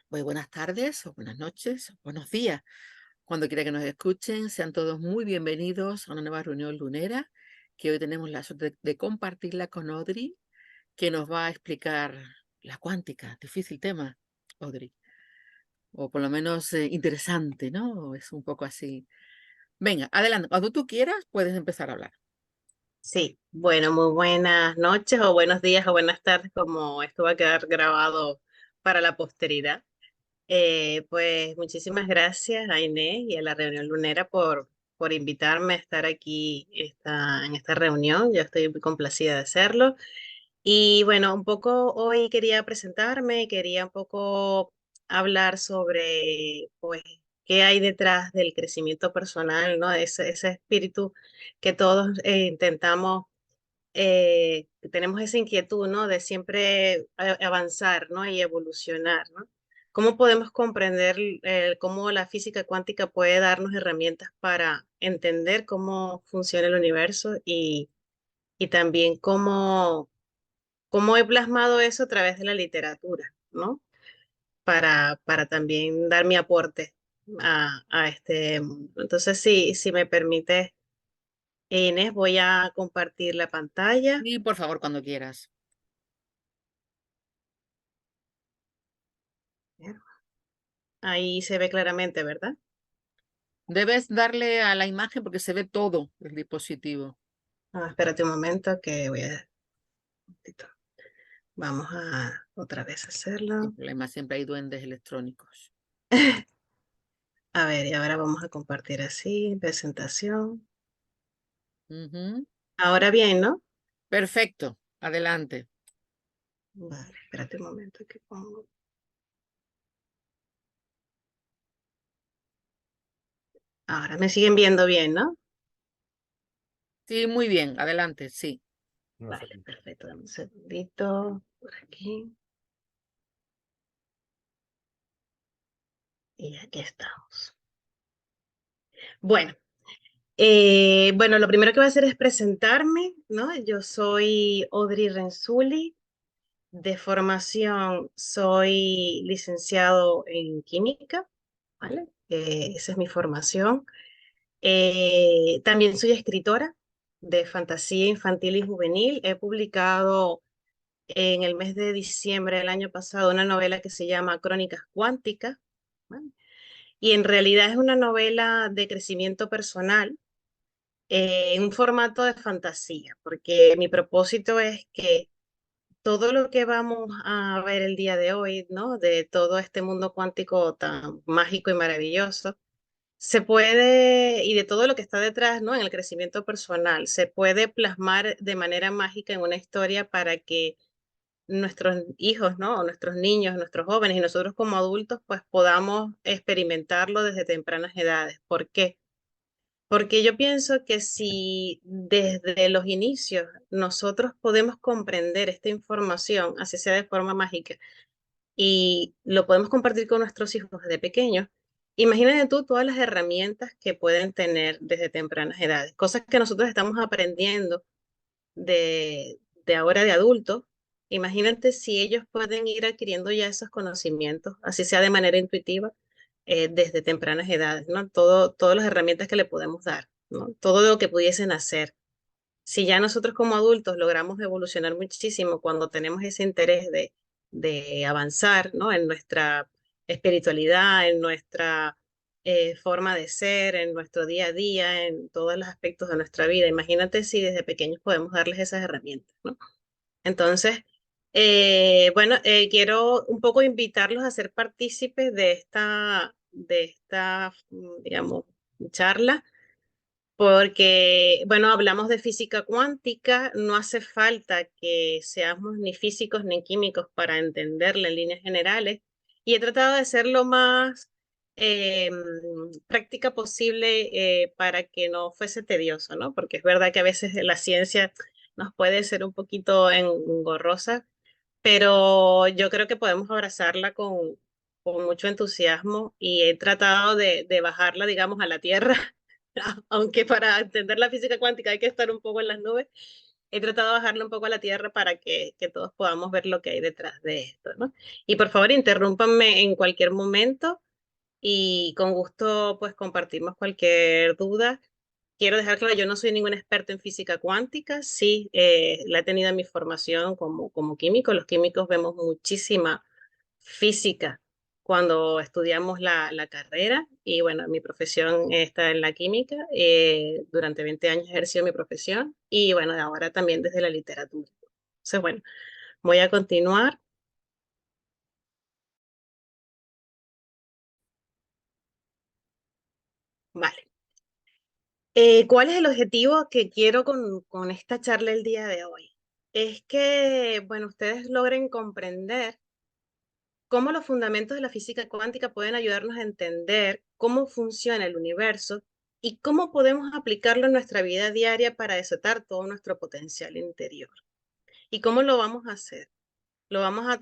Muy buenas tardes, o buenas noches, o buenos días. Cuando quiera que nos escuchen, sean todos muy bienvenidos a una nueva reunión lunera, que hoy tenemos la suerte de compartirla con Audrey, que nos va a explicar la cuántica. Difícil tema, Audrey, o por lo menos interesante, ¿no? Es un poco así. Venga, adelante. Cuando tú quieras, puedes empezar a hablar. Sí, bueno, muy buenas noches o buenos días o buenas tardes, como esto va a quedar grabado para la posteridad. Pues muchísimas gracias a Inés y a la reunión lunera por invitarme a estar aquí en esta reunión. Yo estoy muy complacida de hacerlo. Y bueno, un poco hoy quería presentarme, quería un poco hablar sobre, pues, qué hay detrás del crecimiento personal, ¿no? Ese espíritu que todos intentamos tenemos esa inquietud, ¿no? De siempre avanzar, ¿no? Y evolucionar, ¿no? ¿Cómo podemos comprender cómo la física cuántica puede darnos herramientas para entender cómo funciona el universo y también cómo he plasmado eso a través de la literatura, ¿no? Para también dar mi aporte a este mundo. Entonces, si me permite, Inés, voy a compartir la pantalla. Y por favor, cuando quieras. Ahí se ve claramente, ¿verdad? Debes darle a la imagen porque se ve todo el dispositivo. Ah, espérate un momento que voy a... Vamos a otra vez Sin hacerlo. problema, siempre hay duendes electrónicos. A ver, y ahora vamos a compartir así, presentación. Ujú. Ahora bien, ¿no? Perfecto, adelante. Vale, espérate un momento que pongo. Ahora me siguen viendo bien, ¿no? Sí, muy bien, adelante, sí. Vale, perfecto. Dame un segundito por aquí. Y aquí estamos. Bueno, bueno, lo primero que voy a hacer es presentarme, ¿no? Yo soy Audrey Renzulli. De formación soy licenciado en química, ¿vale? Esa es mi formación. También soy escritora de fantasía infantil y juvenil. He publicado en el mes de diciembre del año pasado una novela que se llama Crónicas Cuánticas, ¿vale? Y en realidad es una novela de crecimiento personal en un formato de fantasía, porque mi propósito es que todo lo que vamos a ver el día de hoy, ¿no? De todo este mundo cuántico tan mágico y maravilloso, se puede, y de todo lo que está detrás, ¿no? En el crecimiento personal, se puede plasmar de manera mágica en una historia para que nuestros hijos, ¿no? O nuestros niños, nuestros jóvenes y nosotros como adultos, pues podamos experimentarlo desde tempranas edades. ¿Por qué? Porque yo pienso que si desde los inicios nosotros podemos comprender esta información, así sea de forma mágica, y lo podemos compartir con nuestros hijos desde pequeños, imagínate tú todas las herramientas que pueden tener desde tempranas edades, cosas que nosotros estamos aprendiendo de ahora de adultos. Imagínate si ellos pueden ir adquiriendo ya esos conocimientos, así sea de manera intuitiva, desde tempranas edades, ¿no? Todas las herramientas que le podemos dar, ¿no? Todo lo que pudiesen hacer. Si ya nosotros como adultos logramos evolucionar muchísimo cuando tenemos ese interés de avanzar, ¿no? En nuestra espiritualidad, en nuestra forma de ser, en nuestro día a día, en todos los aspectos de nuestra vida. Imagínate si desde pequeños podemos darles esas herramientas, ¿no? Entonces, bueno, quiero un poco invitarlos a ser partícipes de esta, digamos, charla porque, bueno, hablamos de física cuántica, no hace falta que seamos ni físicos ni químicos para entenderla en líneas generales, y he tratado de ser lo más eh, práctica posible para que no fuese tedioso, ¿no? Porque es verdad que a veces la ciencia nos puede ser un poquito engorrosa, pero yo creo que podemos abrazarla con mucho entusiasmo y he tratado de bajarla, digamos, a la tierra aunque para entender la física cuántica hay que estar un poco en las nubes. he tratado de bajarlo un poco a la tierra para que todos podamos ver lo que hay detrás de esto, ¿no? Y por favor, interrúmpanme en cualquier momento y con gusto pues compartimos cualquier duda. Quiero dejar claro, yo no soy ningún experto en física cuántica, sí, la he tenido en mi formación como químico. Los químicos vemos muchísima física cuando estudiamos la carrera y bueno, mi profesión está en la química. Durante 20 años he ejercido mi profesión y bueno, ahora también desde la literatura. Entonces, bueno, voy a continuar. Vale. ¿Cuál es el objetivo que quiero con esta charla el día de hoy? Es que, bueno, ustedes logren comprender cómo los fundamentos de la física cuántica pueden ayudarnos a entender cómo funciona el universo y cómo podemos aplicarlo en nuestra vida diaria para desatar todo nuestro potencial interior. ¿Y cómo lo vamos a hacer? Lo vamos a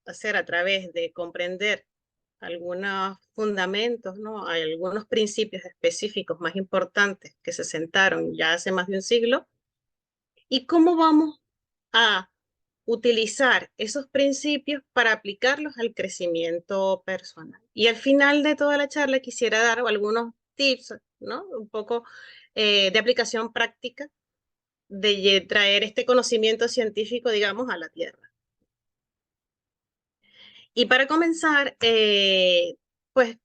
hacer a través de comprender algunos fundamentos, ¿no? Hay algunos principios específicos más importantes que se sentaron ya hace más de un siglo. ¿Y cómo vamos a utilizar esos principios para aplicarlos al crecimiento personal? Y al final de toda la charla quisiera dar algunos tips, ¿no? Un poco de aplicación práctica de traer este conocimiento científico, digamos, a la Tierra. Y para comenzar, pues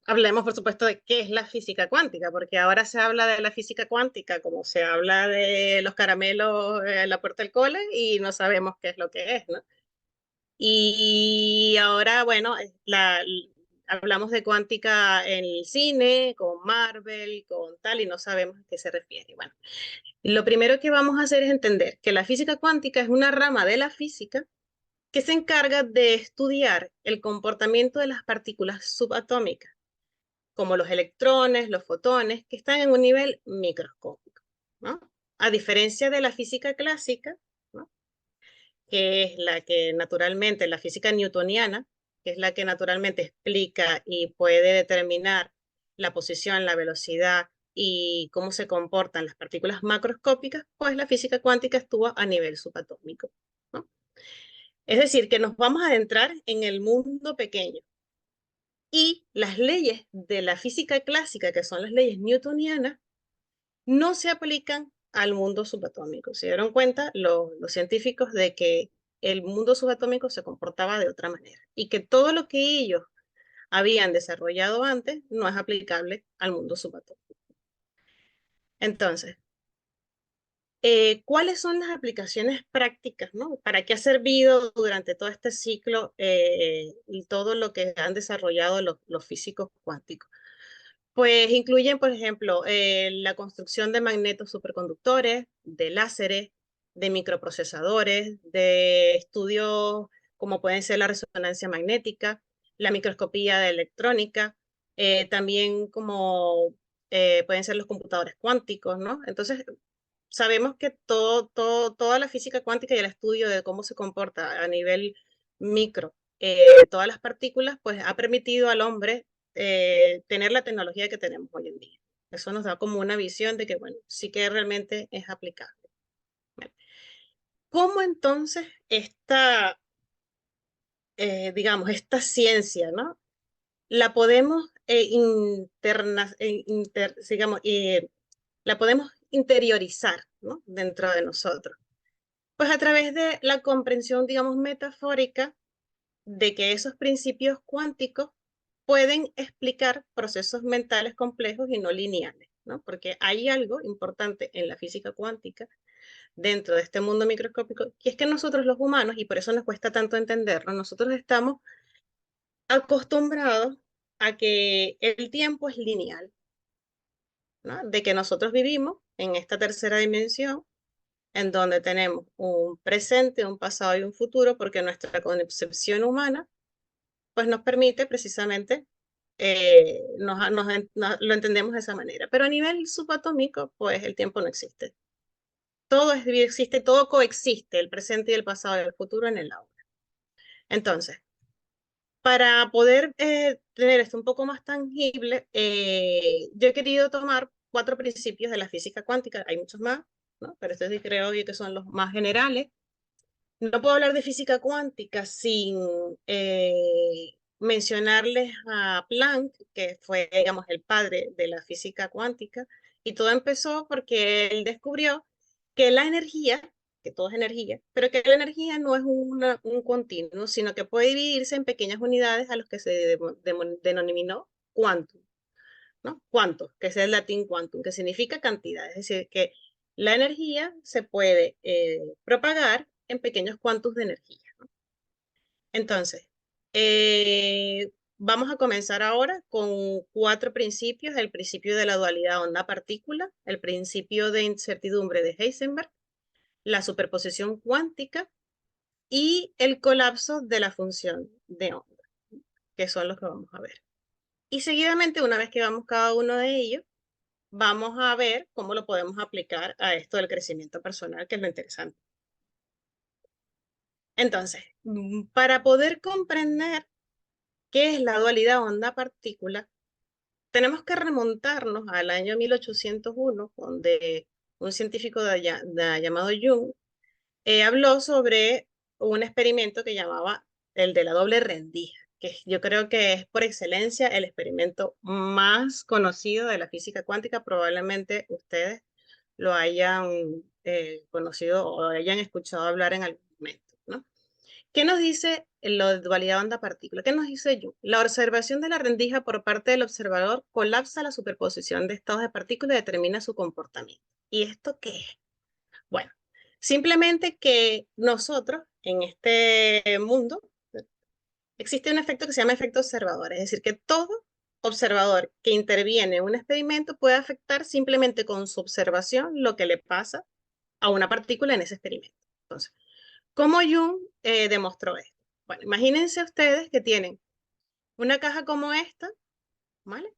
hablemos, por supuesto, de qué es la física cuántica, porque ahora se habla de la física cuántica como se habla de los caramelos en la puerta del cole y no sabemos qué es lo que es, ¿no? Y ahora, bueno, hablamos de cuántica en el cine, con Marvel, con tal, y no sabemos a qué se refiere. Bueno, lo primero que vamos a hacer es entender que la física cuántica es una rama de la física que se encarga de estudiar el comportamiento de las partículas subatómicas, como los electrones, los fotones, que están en un nivel microscópico, ¿no? A diferencia de la física clásica, ¿no? Que es la que naturalmente, la física newtoniana, que es la que naturalmente explica y puede determinar la posición, la velocidad y cómo se comportan las partículas macroscópicas, pues la física cuántica estuvo a nivel subatómico, ¿no? Es decir, que nos vamos a adentrar en el mundo pequeño. Y las leyes de la física clásica, que son las leyes newtonianas, no se aplican al mundo subatómico. Se dieron cuenta los científicos de que el mundo subatómico se comportaba de otra manera y que todo lo que ellos habían desarrollado antes no es aplicable al mundo subatómico. Entonces, ¿cuáles son las aplicaciones prácticas, ¿no? ¿Para qué ha servido durante todo este ciclo y todo lo que han desarrollado los físicos cuánticos? Pues incluyen, por ejemplo, la construcción de magnetos superconductores, de láseres, de microprocesadores, de estudios como pueden ser la resonancia magnética, la microscopía de electrónica, también como pueden ser los computadores cuánticos, ¿no? Entonces, sabemos que toda la física cuántica y el estudio de cómo se comporta a nivel micro todas las partículas, pues ha permitido al hombre tener la tecnología que tenemos hoy en día. Eso nos da como una visión de que, bueno, sí que realmente es aplicable. Bueno, ¿cómo entonces digamos, esta ciencia, ¿no? La podemos digamos, la podemos interiorizar, ¿no? Dentro de nosotros. Pues a través de la comprensión, digamos, metafórica de que esos principios cuánticos pueden explicar procesos mentales complejos y no lineales, ¿no? Porque hay algo importante en la física cuántica dentro de este mundo microscópico, que es que nosotros los humanos, y por eso nos cuesta tanto entenderlo, nosotros estamos acostumbrados a que el tiempo es lineal, ¿no? De que nosotros vivimos en esta tercera dimensión en donde tenemos un presente, un pasado y un futuro, porque nuestra concepción humana pues nos permite precisamente, lo entendemos de esa manera. Pero a nivel subatómico, pues el tiempo no existe. Todo existe, todo coexiste, el presente y el pasado y el futuro en el aula. Entonces, para poder tener esto un poco más tangible, yo he querido tomar 4 principios de la física cuántica, hay muchos más, ¿no? Pero estos sí creo yo que son los más generales. No puedo hablar de física cuántica sin mencionarles a Planck, que fue, digamos, el padre de la física cuántica, y todo empezó porque él descubrió que la energía, que todo es energía, pero que la energía no es un continuo, sino que puede dividirse en pequeñas unidades a los que se denominó quantum, ¿no? Quantum, que es el latín quantum, que significa cantidad, es decir, que la energía se puede propagar en pequeños cuantos de energía, ¿no? Entonces, vamos a comenzar ahora con 4 principios: el principio de la dualidad onda-partícula, el principio de incertidumbre de Heisenberg, la superposición cuántica y el colapso de la función de onda, que son los que vamos a ver. Y seguidamente, una vez que vamos cada uno de ellos, vamos a ver cómo lo podemos aplicar a esto del crecimiento personal, que es lo interesante. Entonces, para poder comprender qué es la dualidad onda-partícula, tenemos que remontarnos al año 1801, donde un científico llamado Jung habló sobre un experimento que llamaba el de la doble rendija, que yo creo que es por excelencia el experimento más conocido de la física cuántica. Probablemente ustedes lo hayan conocido o hayan escuchado hablar en algún momento, ¿no? ¿Qué nos dice la dualidad onda-partícula? ¿Qué nos dice Jung? La observación de la rendija por parte del observador colapsa la superposición de estados de partículas y determina su comportamiento. ¿Y esto qué es? Bueno, simplemente que nosotros en este mundo existe un efecto que se llama efecto observador, es decir, que todo observador que interviene en un experimento puede afectar simplemente con su observación lo que le pasa a una partícula en ese experimento. Entonces, ¿cómo Jung demostró esto? Bueno, imagínense ustedes que tienen una caja como esta, ¿vale?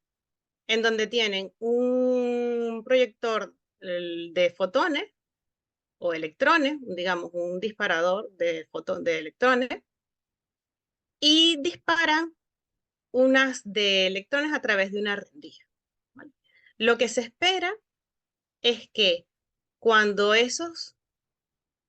En donde tienen un proyector de fotones o electrones, digamos, un disparador de electrones, y disparan unas de electrones a través de una rendija, ¿vale? Lo que se espera es que cuando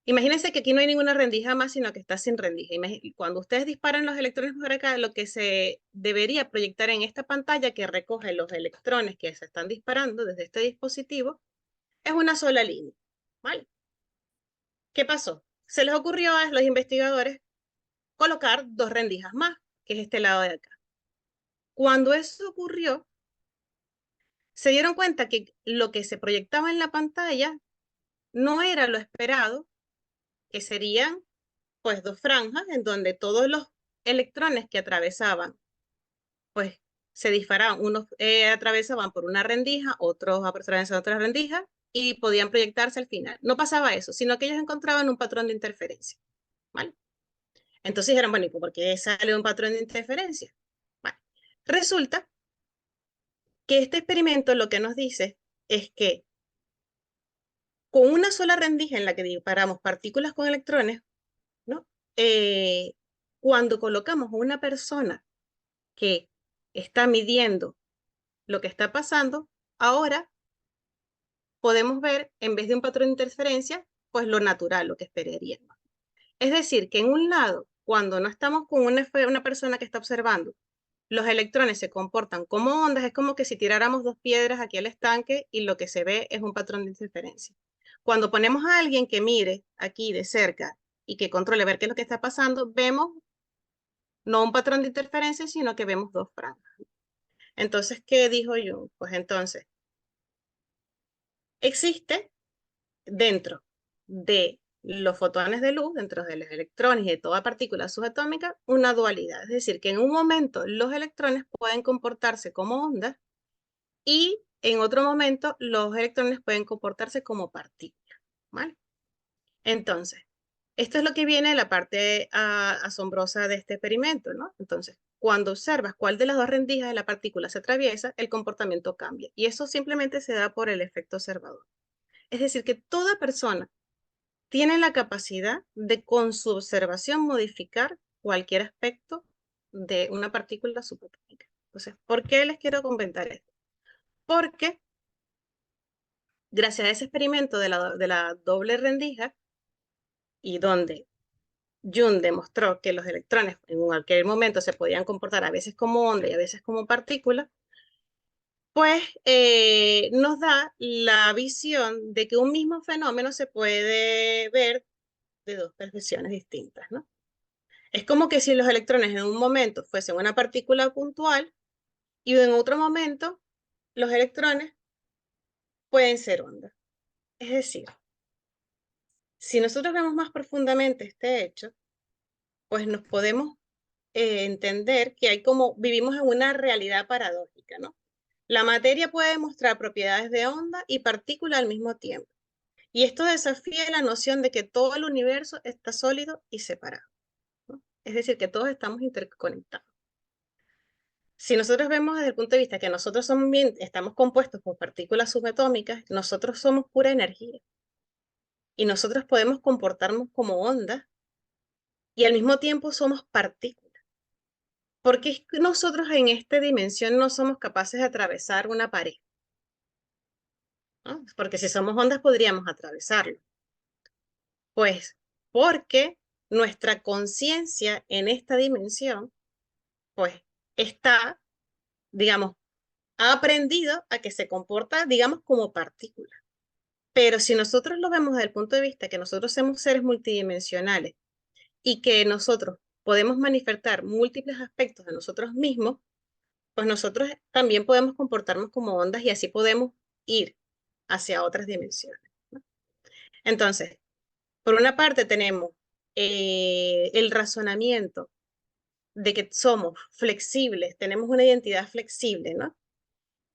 imagínense que aquí no hay ninguna rendija más, sino que está sin rendija. Cuando ustedes disparan los electrones por acá, lo que se debería proyectar en esta pantalla que recoge los electrones que se están disparando desde este dispositivo es una sola línea, ¿vale? ¿Qué pasó? Se les ocurrió a los investigadores colocar 2 rendijas más, que es este lado de acá. Cuando eso ocurrió, se dieron cuenta que lo que se proyectaba en la pantalla no era lo esperado, que serían pues 2 franjas en donde todos los electrones que atravesaban, pues se disparaban, unos atravesaban por una rendija, otros atravesaban otra rendija y podían proyectarse al final. No pasaba eso, sino que ellos encontraban un patrón de interferencia, ¿vale? Entonces dijeron, bueno, ¿y por qué sale un patrón de interferencia? Bueno, resulta que este experimento lo que nos dice es que con una sola rendija en la que disparamos partículas con electrones, ¿no? Eh, Cuando colocamos a una persona que está midiendo lo que está pasando, ahora podemos ver, en vez de un patrón de interferencia, pues lo natural, lo que esperaríamos. Es decir, que en un lado, cuando no estamos con una persona que está observando, los electrones se comportan como ondas, es como que si tiráramos 2 piedras aquí al estanque y lo que se ve es un patrón de interferencia. Cuando ponemos a alguien que mire aquí de cerca y que controle ver qué es lo que está pasando, vemos no un patrón de interferencia, sino que vemos 2 franjas. Entonces, ¿qué dijo yo? Pues entonces, existe dentro de los fotones de luz, dentro de los electrones y de toda partícula subatómica, una dualidad. Es decir, que en un momento los electrones pueden comportarse como ondas y en otro momento los electrones pueden comportarse como partículas, ¿vale? Entonces, esto es lo que viene de la parte asombrosa de este experimento, ¿no? Entonces, cuando observas cuál de las 2 rendijas de la partícula se atraviesa, el comportamiento cambia. Y eso simplemente se da por el efecto observador. Es decir, que toda persona tiene la capacidad de, con su observación, modificar cualquier aspecto de una partícula subatómica. Entonces, ¿por qué les quiero comentar esto? Porque gracias a ese experimento de la doble rendija, y donde Jung demostró que los electrones en cualquier momento se podían comportar a veces como onda y a veces como partícula, pues nos da la visión de que un mismo fenómeno se puede ver de dos percepciones distintas, ¿no? Es como que si los electrones en un momento fuesen una partícula puntual y en otro momento los electrones pueden ser ondas. Es decir, si nosotros vemos más profundamente este hecho, pues nos podemos entender que hay como, vivimos en una realidad paradójica, ¿no? La materia puede mostrar propiedades de onda y partícula al mismo tiempo. Y esto desafía la noción de que todo el universo está sólido y separado, ¿no? Es decir, que todos estamos interconectados. Si nosotros vemos desde el punto de vista que nosotros somos bien, estamos compuestos por partículas subatómicas, nosotros somos pura energía y nosotros podemos comportarnos como ondas y al mismo tiempo somos partículas. ¿Por qué nosotros en esta dimensión no somos capaces de atravesar una pared? ¿No? Porque si somos ondas podríamos atravesarlo. Pues porque nuestra conciencia en esta dimensión, pues está, digamos, ha aprendido a que se comporta, digamos, como partícula. Pero si nosotros lo vemos desde el punto de vista que nosotros somos seres multidimensionales y que nosotros podemos manifestar múltiples aspectos de nosotros mismos, pues nosotros también podemos comportarnos como ondas y así podemos ir hacia otras dimensiones, ¿no? Entonces, por una parte tenemos el razonamiento de que somos flexibles, tenemos una identidad flexible, ¿no?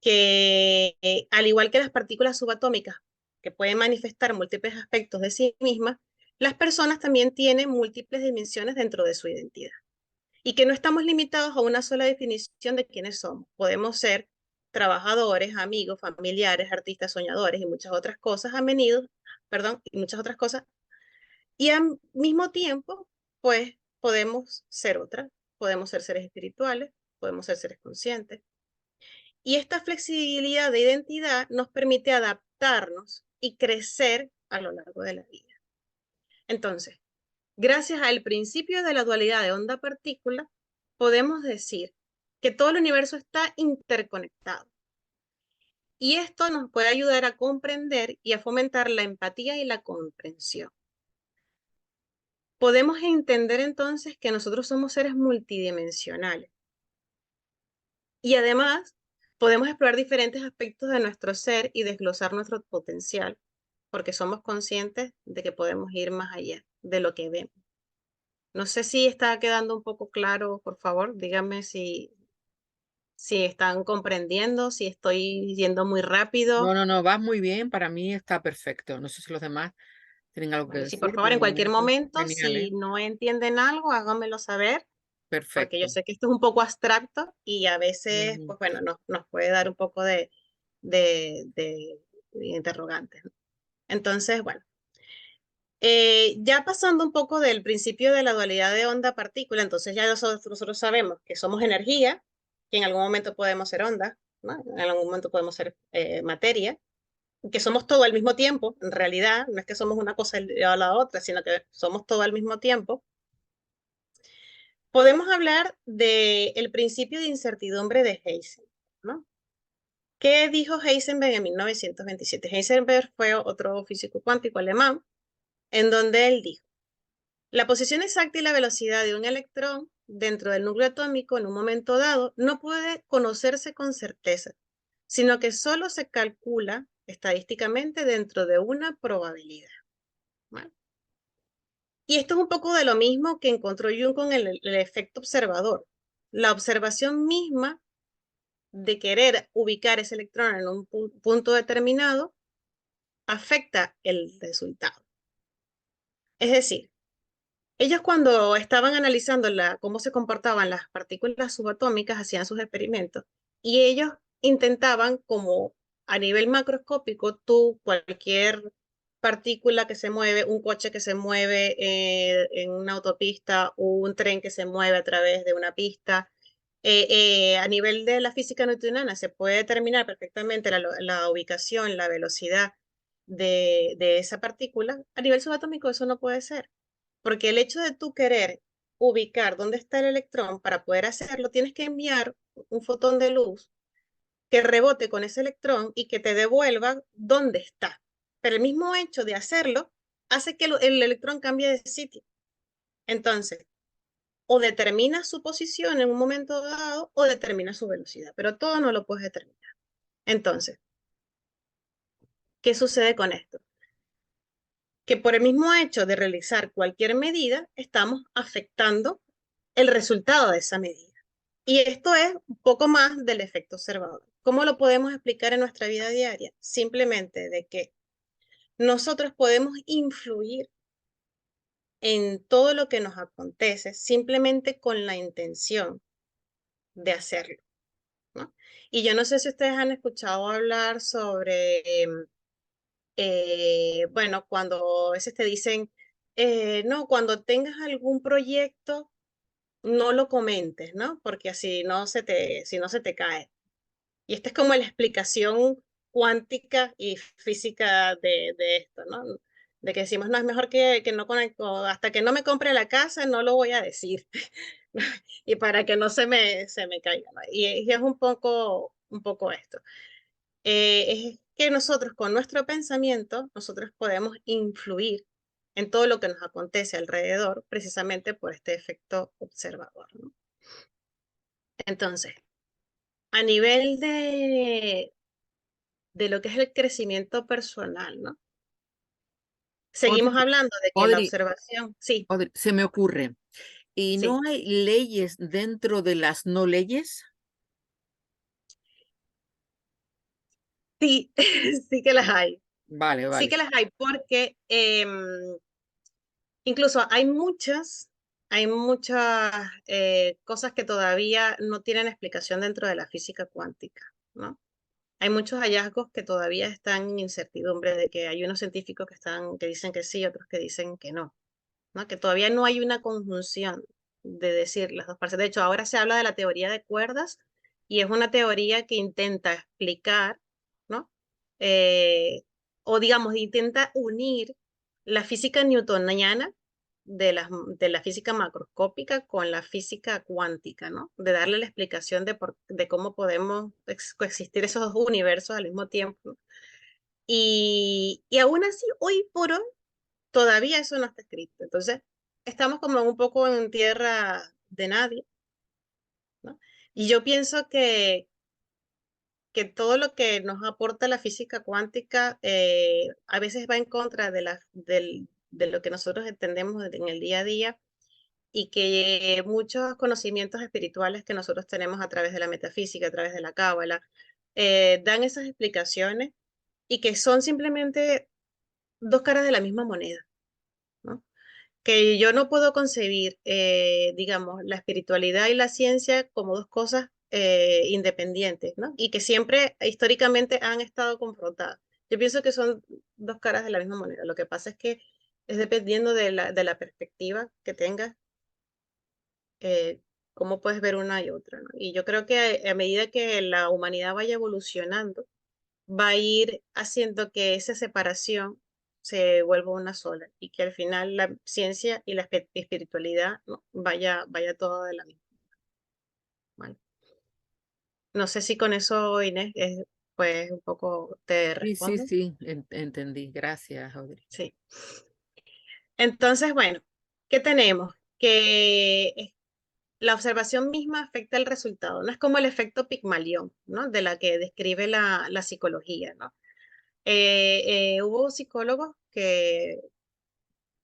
Que al igual que las partículas subatómicas, que pueden manifestar múltiples aspectos de sí mismas, las personas también tienen múltiples dimensiones dentro de su identidad. Y que no estamos limitados a una sola definición de quiénes somos. Podemos ser trabajadores, amigos, familiares, artistas, soñadores y muchas otras cosas y muchas otras cosas. Y al mismo tiempo, pues podemos ser otras, podemos ser seres espirituales, podemos ser seres conscientes. Y esta flexibilidad de identidad nos permite adaptarnos y crecer a lo largo de la vida. Entonces, gracias al principio de la dualidad de onda-partícula, podemos decir que todo el universo está interconectado. Y esto nos puede ayudar a comprender y a fomentar la empatía y la comprensión. Podemos entender entonces que nosotros somos seres multidimensionales. Y además, podemos explorar diferentes aspectos de nuestro ser y desglosar nuestro potencial, porque somos conscientes de que podemos ir más allá de lo que vemos. No sé si está quedando un poco claro, por favor, díganme si están comprendiendo, si estoy yendo muy No, rápido. no, no, vas muy bien, para mí está perfecto. No sé si los demás tienen algo que Vale, sí, por decir, favor, pero en de cualquier momento, momento, genial, si ¿eh? no entienden algo, háganmelo saber, porque yo Perfecto. sé que esto es un poco abstracto y a veces, Mm, pues bueno, nos puede dar un poco de interrogantes, ¿no? Entonces, bueno, ya pasando un poco del principio de la dualidad de onda-partícula, entonces ya nosotros sabemos que somos energía, que en algún momento podemos ser onda, ¿no? En algún momento podemos ser materia, que somos todo al mismo tiempo, en realidad, no es que somos una cosa a la otra, sino que somos todo al mismo tiempo. Podemos hablar del principio de incertidumbre de Heisenberg, ¿no? ¿Qué dijo Heisenberg en 1927? Heisenberg fue otro físico cuántico alemán, en donde él dijo: la posición exacta y la velocidad de un electrón dentro del núcleo atómico en un momento dado no puede conocerse con certeza, sino que solo se calcula estadísticamente dentro de una probabilidad. ¿Vale? Y esto es un poco de lo mismo que encontró Jung con el efecto observador. La observación misma de querer ubicar ese electrón en un punto determinado afecta el resultado. Es decir, ellos cuando estaban analizando cómo se comportaban las partículas subatómicas hacían sus experimentos y ellos intentaban como a nivel macroscópico tú cualquier partícula que se mueve, un coche que se mueve en una autopista o un tren que se mueve a través de una pista. A nivel de la física newtoniana se puede determinar perfectamente la ubicación, la velocidad de esa partícula, a nivel subatómico eso no puede ser, porque el hecho de tú querer ubicar dónde está el electrón, para poder hacerlo, tienes que enviar un fotón de luz que rebote con ese electrón y que te devuelva dónde está. Pero el mismo hecho de hacerlo hace que el electrón cambie de sitio. Entonces, o determina su posición en un momento dado o determina su velocidad, pero todo no lo puedes determinar. Entonces, ¿qué sucede con esto? Que por el mismo hecho de realizar cualquier medida, estamos afectando el resultado de esa medida. Y esto es un poco más del efecto observador. ¿Cómo lo podemos explicar en nuestra vida diaria? Simplemente de que nosotros podemos influir en todo lo que nos acontece simplemente con la intención de hacerlo, ¿no? Y yo no sé si ustedes han escuchado hablar sobre, bueno, cuando a veces te dicen, no, cuando tengas algún proyecto, no lo comentes, ¿no? Porque así no se te, si no se te cae. Y esta es como la explicación cuántica y física de esto, ¿no? De que decimos, no, es mejor que no conecto, hasta que no me compre la casa, no lo voy a decir. Y para que no se me caiga, ¿no? Y es un poco esto. Es que nosotros con nuestro pensamiento, nosotros podemos influir en todo lo que nos acontece alrededor, precisamente por este efecto observador, ¿no? Entonces, a nivel de lo que es el crecimiento personal, ¿no? Seguimos Audrey, hablando de que la Audrey, observación, sí, Audrey, se me ocurre. ¿Y no sí, hay leyes dentro de las no leyes? sí, sí que las hay. Vale, Sí vale. que las hay porque incluso hay muchas cosas que todavía no tienen explicación dentro de la física cuántica, ¿no? Hay muchos hallazgos que todavía están en incertidumbre de que hay unos científicos que dicen que sí, otros que dicen que no, ¿no? Que todavía no hay una conjunción de decir las dos partes. De hecho, ahora se habla de la teoría de cuerdas y es una teoría que intenta explicar, ¿no? Eh, o digamos, intenta unir la física newtoniana de la física macroscópica con la física cuántica, ¿no? De darle la explicación de cómo podemos coexistir esos dos universos al mismo tiempo. Y aún así, hoy por hoy, todavía eso no está escrito. Entonces, estamos como un poco en tierra de nadie, ¿no? Y yo pienso que todo lo que nos aporta la física cuántica a veces va en contra de lo que nosotros entendemos en el día a día y que muchos conocimientos espirituales que nosotros tenemos a través de la metafísica, a través de la cábala, dan esas explicaciones y que son simplemente dos caras de la misma moneda, ¿no? Que yo no puedo concebir, digamos, la espiritualidad y la ciencia como dos cosas independientes, ¿no? Y que siempre históricamente han estado confrontadas. Yo pienso que son dos caras de la misma moneda. Lo que pasa es que es dependiendo de la perspectiva que tengas, eh, cómo puedes ver una y otra, ¿no? Y yo creo que a medida que la humanidad vaya evolucionando, va a ir haciendo que esa separación se vuelva una sola y que al final la ciencia y la espiritualidad, ¿no? Vaya todo de la misma. Bueno, no sé si con eso, Inés, pues un poco te Sí, sí, respondo. sí, entendí. Gracias, Audrey. Sí. Entonces, bueno, ¿qué tenemos? Que la observación misma afecta el resultado, no es como el efecto Pigmalión, ¿no? De la que describe la psicología, ¿no? Hubo psicólogos que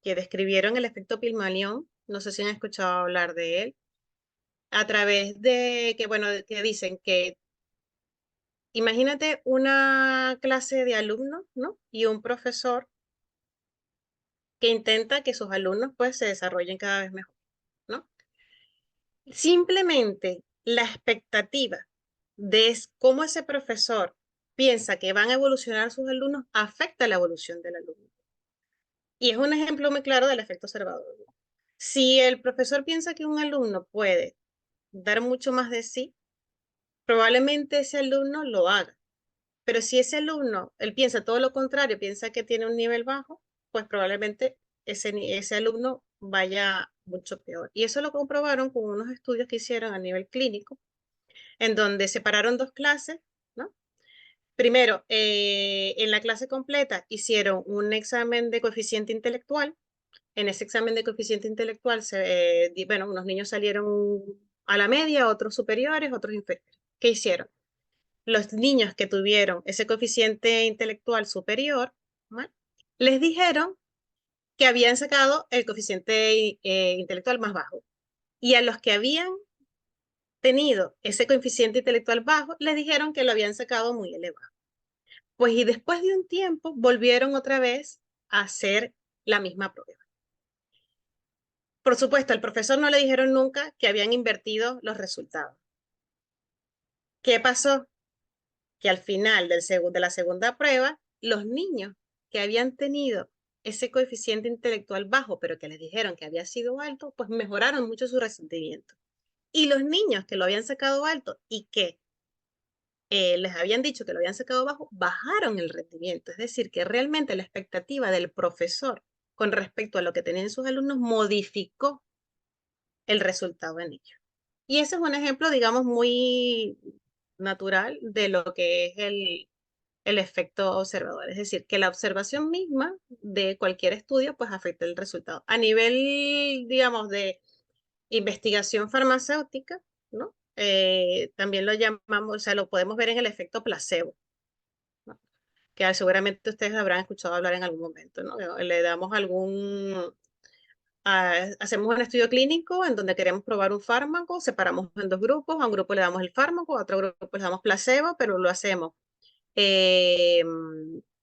describieron el efecto Pigmalión, no sé si han escuchado hablar de él, a través de que, bueno, que dicen que imagínate una clase de alumnos, ¿no? Y un profesor que intenta que sus alumnos pues se desarrollen cada vez mejor, ¿no? Simplemente la expectativa de cómo ese profesor piensa que van a evolucionar sus alumnos afecta la evolución del alumno. Y es un ejemplo muy claro del efecto observador, ¿no? Si el profesor piensa que un alumno puede dar mucho más de sí, probablemente ese alumno lo haga. Pero si ese alumno, él piensa todo lo contrario, piensa que tiene un nivel bajo, pues probablemente ese alumno vaya mucho peor. Y eso lo comprobaron con unos estudios que hicieron a nivel clínico, en donde separaron dos clases, ¿no? Primero, en la clase completa hicieron un examen de coeficiente intelectual. En ese examen de coeficiente intelectual, bueno, unos niños salieron a la media, otros superiores, otros inferiores. ¿Qué hicieron? Los niños que tuvieron ese coeficiente intelectual superior, ¿vale? Les dijeron que habían sacado el coeficiente intelectual más bajo. Y a los que habían tenido ese coeficiente intelectual bajo, les dijeron que lo habían sacado muy elevado. Pues y después de un tiempo volvieron otra vez a hacer la misma prueba. Por supuesto, al profesor no le dijeron nunca que habían invertido los resultados. ¿Qué pasó? Que al final de la segunda prueba, los niños que habían tenido ese coeficiente intelectual bajo, pero que les dijeron que había sido alto, pues mejoraron mucho su rendimiento. Y los niños que lo habían sacado alto y que les habían dicho que lo habían sacado bajo, bajaron el rendimiento. Es decir, que realmente la expectativa del profesor con respecto a lo que tenían sus alumnos modificó el resultado en ellos. Y ese es un ejemplo, digamos, muy natural de lo que es el efecto observador. Es decir, que la observación misma de cualquier estudio pues afecta el resultado. A nivel, digamos, de investigación farmacéutica, ¿no? También lo llamamos, o sea, lo podemos ver en el efecto placebo, ¿no? Que seguramente ustedes habrán escuchado hablar en algún momento, ¿no? Le damos hacemos un estudio clínico en donde queremos probar un fármaco, separamos en dos grupos, a un grupo le damos el fármaco, a otro grupo le damos placebo, pero lo hacemos eh,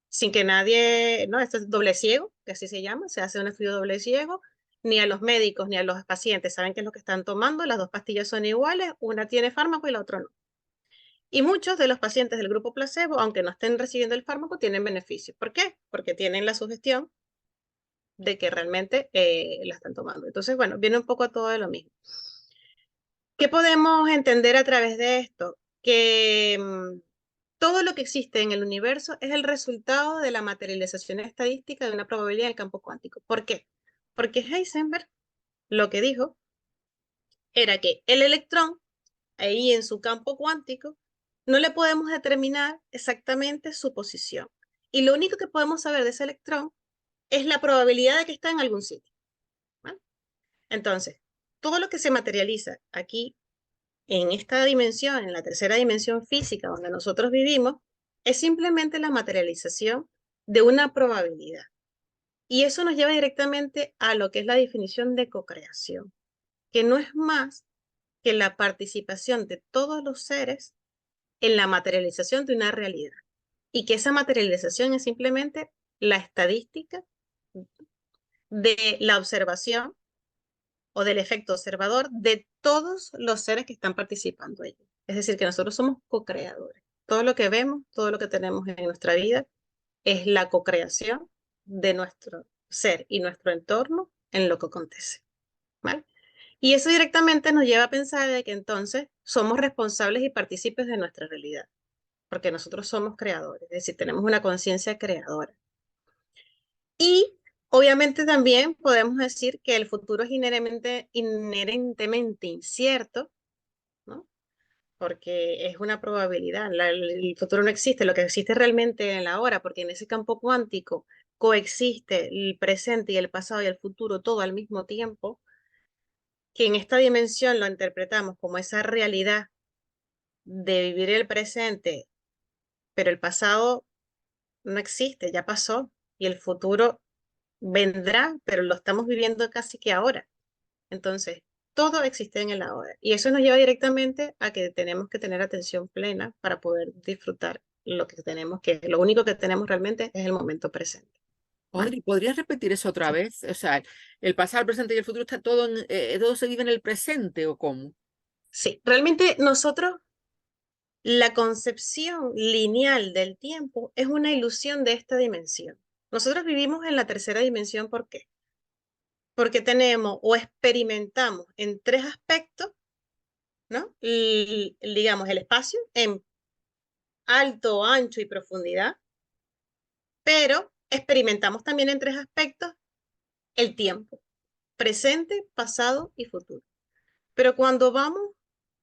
sin que nadie, ¿no? Esto es doble ciego, que así se llama, se hace un estudio doble ciego, ni a los médicos ni a los pacientes saben qué es lo que están tomando, las dos pastillas son iguales, una tiene fármaco y la otra no. Y muchos de los pacientes del grupo placebo, aunque no estén recibiendo el fármaco, tienen beneficios. ¿Por qué? Porque tienen la sugestión de que realmente la están tomando. Entonces, bueno, viene un poco a todo de lo mismo. ¿Qué podemos entender a través de esto? Que todo lo que existe en el universo es el resultado de la materialización estadística de una probabilidad en el campo cuántico. ¿Por qué? Porque Heisenberg lo que dijo era que el electrón, ahí en su campo cuántico, no le podemos determinar exactamente su posición. Y lo único que podemos saber de ese electrón es la probabilidad de que está en algún sitio, ¿vale? Entonces, todo lo que se materializa aquí en esta dimensión, en la tercera dimensión física donde nosotros vivimos, es simplemente la materialización de una probabilidad. Y eso nos lleva directamente a lo que es la definición de cocreación, que no es más que la participación de todos los seres en la materialización de una realidad. Y que esa materialización es simplemente la estadística de la observación o del efecto observador de todos los seres que están participando en ello. Es decir, que nosotros somos co-creadores. Todo lo que vemos, todo lo que tenemos en nuestra vida es la co-creación de nuestro ser y nuestro entorno en lo que acontece, ¿vale? Y eso directamente nos lleva a pensar de que entonces somos responsables y partícipes de nuestra realidad, porque nosotros somos creadores, es decir, tenemos una conciencia creadora. Y obviamente también podemos decir que el futuro es inherentemente incierto, ¿no? Porque es una probabilidad. El futuro no existe, lo que existe realmente en la hora, porque en ese campo cuántico coexiste el presente y el pasado y el futuro todo al mismo tiempo, que en esta dimensión lo interpretamos como esa realidad de vivir el presente, pero el pasado no existe, ya pasó, y el futuro vendrá, pero lo estamos viviendo casi que ahora. Entonces, todo existe en el ahora. Y eso nos lleva directamente a que tenemos que tener atención plena para poder disfrutar lo que tenemos, que lo único que tenemos realmente es el momento presente, ¿vale? Audrey, ¿podrías repetir eso otra Sí. vez? O sea, el pasado, el presente y el futuro está todo, todo se vive en el presente, ¿o cómo? Sí, realmente nosotros, la concepción lineal del tiempo es una ilusión de esta dimensión. Nosotros vivimos en la tercera dimensión, ¿por qué? Porque tenemos o experimentamos en tres aspectos, ¿no? Digamos, el espacio en alto, ancho y profundidad, pero experimentamos también en tres aspectos el tiempo, presente, pasado y futuro. Pero cuando vamos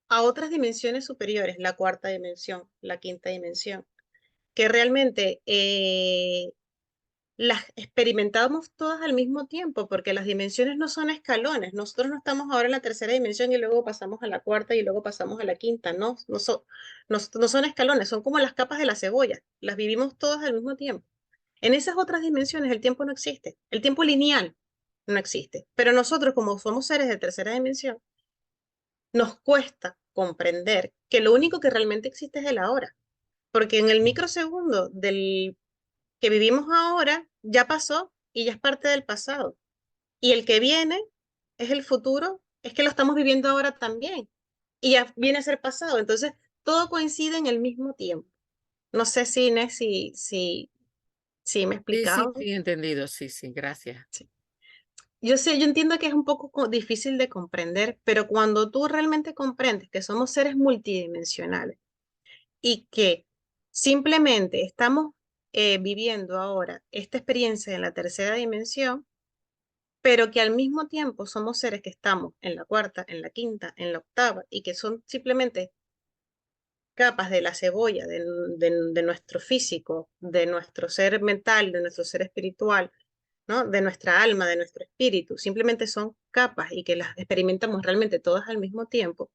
a otras dimensiones superiores, la cuarta dimensión, la quinta dimensión, que realmente las experimentamos todas al mismo tiempo, porque las dimensiones no son escalones. Nosotros no estamos ahora en la tercera dimensión y luego pasamos a la cuarta y luego pasamos a la quinta. No, no son escalones, son como las capas de la cebolla. Las vivimos todas al mismo tiempo. En esas otras dimensiones el tiempo no existe. El tiempo lineal no existe. Pero nosotros, como somos seres de tercera dimensión, nos cuesta comprender que lo único que realmente existe es el ahora. Porque en el microsegundo del que vivimos ahora ya pasó y ya es parte del pasado. Y el que viene es el futuro, es que lo estamos viviendo ahora también. Y ya viene a ser pasado. Entonces, todo coincide en el mismo tiempo. No sé si, Inés, si me he Sí, sí, explicado. sí, entendido. Sí, sí, gracias. Sí. Yo sé, yo entiendo que es un poco difícil de comprender, pero cuando tú realmente comprendes que somos seres multidimensionales y que simplemente estamos viviendo ahora esta experiencia en la tercera dimensión, pero que al mismo tiempo somos seres que estamos en la cuarta, en la quinta, en la octava, y que son simplemente capas de la cebolla de nuestro físico, de nuestro ser mental, de nuestro ser espiritual, ¿no? De nuestra alma, de nuestro espíritu, simplemente son capas y que las experimentamos realmente todas al mismo tiempo,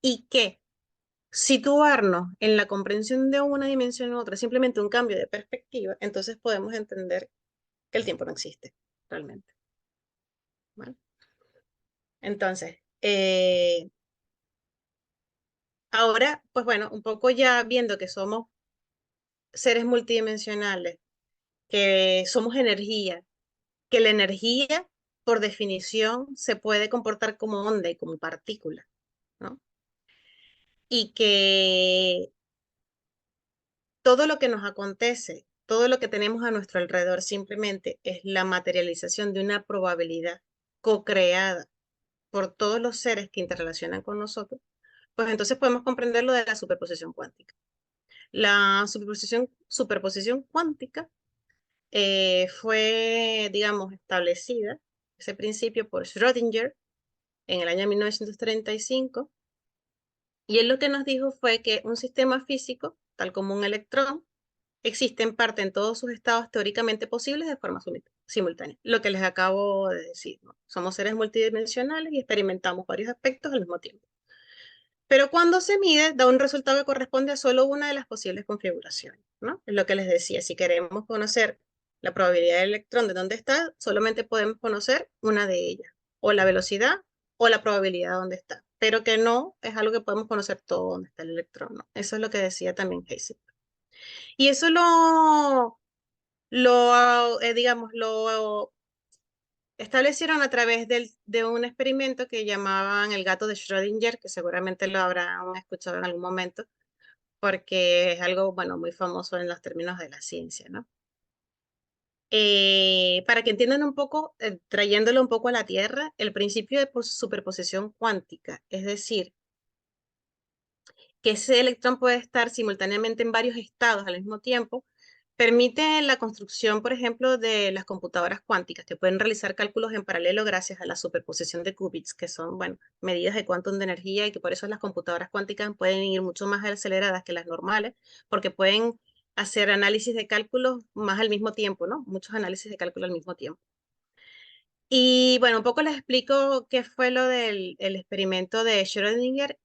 y que situarnos en la comprensión de una dimensión u otra, simplemente un cambio de perspectiva, entonces podemos entender que el tiempo no existe realmente. ¿Vale? Entonces, ahora, pues bueno, un poco ya viendo que somos seres multidimensionales, que somos energía, que la energía, por definición, se puede comportar como onda y como partícula, ¿no? Y que todo lo que nos acontece, todo lo que tenemos a nuestro alrededor simplemente es la materialización de una probabilidad co-creada por todos los seres que interrelacionan con nosotros, pues entonces podemos comprender lo de la superposición cuántica. La superposición cuántica fue, digamos, establecida, ese principio, por Schrödinger en el año 1935, y él lo que nos dijo fue que un sistema físico, tal como un electrón, existe en parte en todos sus estados teóricamente posibles de forma simultánea. Lo que les acabo de decir, ¿no? Somos seres multidimensionales y experimentamos varios aspectos al mismo tiempo. Pero cuando se mide, da un resultado que corresponde a solo una de las posibles configuraciones, ¿no? Es lo que les decía, si queremos conocer la probabilidad del electrón de dónde está, solamente podemos conocer una de ellas, o la velocidad o la probabilidad de dónde está, pero que no es algo que podemos conocer todo dónde está el electrón, ¿no? Eso es lo que decía también Heisenberg. Y eso digamos, lo establecieron a través de un experimento que llamaban el gato de Schrödinger, que seguramente lo habrán escuchado en algún momento, porque es algo, bueno, muy famoso en los términos de la ciencia, ¿no? Para que entiendan un poco, trayéndolo un poco a la Tierra, el principio de superposición cuántica, es decir, que ese electrón puede estar simultáneamente en varios estados al mismo tiempo, permite la construcción, por ejemplo, de las computadoras cuánticas, que pueden realizar cálculos en paralelo gracias a la superposición de qubits, que son, bueno, medidas de quantum de energía, y que por eso las computadoras cuánticas pueden ir mucho más aceleradas que las normales, porque pueden hacer análisis de cálculos más al mismo tiempo, ¿no? Muchos análisis de cálculo al mismo tiempo. Y bueno, un poco les explico qué fue lo del el experimento de Schrödinger.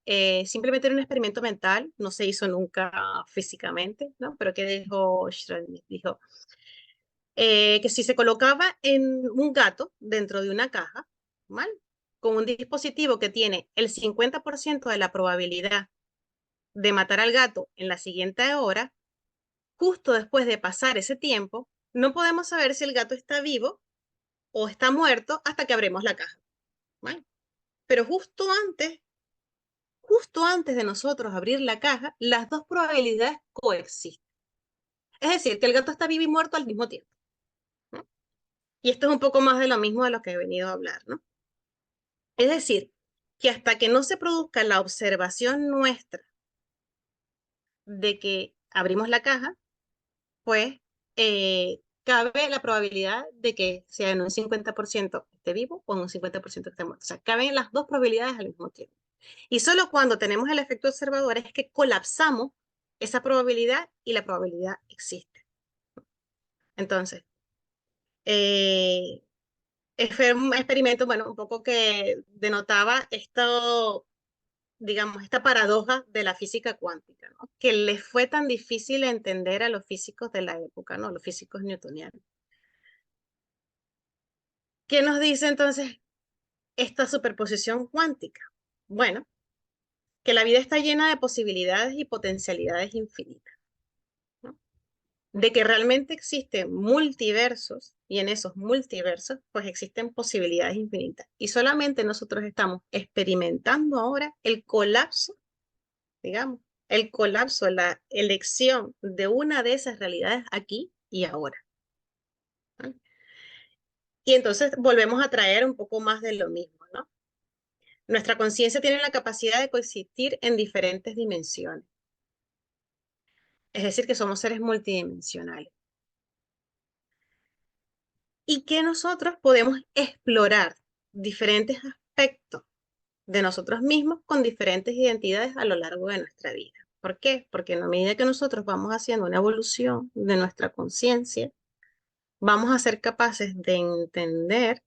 Simplemente era un experimento mental, no se hizo nunca físicamente, ¿no? Pero ¿qué dijo Schrödinger? Dijo que si se colocaba en un gato dentro de una caja, ¿mal? Con un dispositivo que tiene el 50% de la probabilidad de matar al gato en la siguiente hora, justo después de pasar ese tiempo, no podemos saber si el gato está vivo o está muerto hasta que abrimos la caja. ¿Vale? Pero justo antes de nosotros abrir la caja, las dos probabilidades coexisten. Es decir, que el gato está vivo y muerto al mismo tiempo, ¿no? Y esto es un poco más de lo mismo de lo que he venido a hablar, ¿no? Es decir, que hasta que no se produzca la observación nuestra de que abrimos la caja, pues cabe la probabilidad de que sea en un 50% esté vivo o en un 50% esté muerto. O sea, caben las dos probabilidades al mismo tiempo. Y solo cuando tenemos el efecto observador es que colapsamos esa probabilidad y la probabilidad existe. Entonces, eh, fue un experimento, bueno, un poco que denotaba esto, digamos, esta paradoja de la física cuántica, ¿no? Que les fue tan difícil entender a los físicos de la época, ¿no? Los físicos newtonianos. ¿Qué nos dice entonces esta superposición cuántica? Bueno, que la vida está llena de posibilidades y potencialidades infinitas, ¿no? De que realmente existen multiversos y en esos multiversos pues existen posibilidades infinitas. Y solamente nosotros estamos experimentando ahora el colapso, digamos, el colapso, la elección de una de esas realidades aquí y ahora, ¿no? Y entonces volvemos a traer un poco más de lo mismo, ¿no? Nuestra conciencia tiene la capacidad de coexistir en diferentes dimensiones, es decir, que somos seres multidimensionales y que nosotros podemos explorar diferentes aspectos de nosotros mismos con diferentes identidades a lo largo de nuestra vida. ¿Por qué? Porque en la medida que nosotros vamos haciendo una evolución de nuestra conciencia, vamos a ser capaces de entender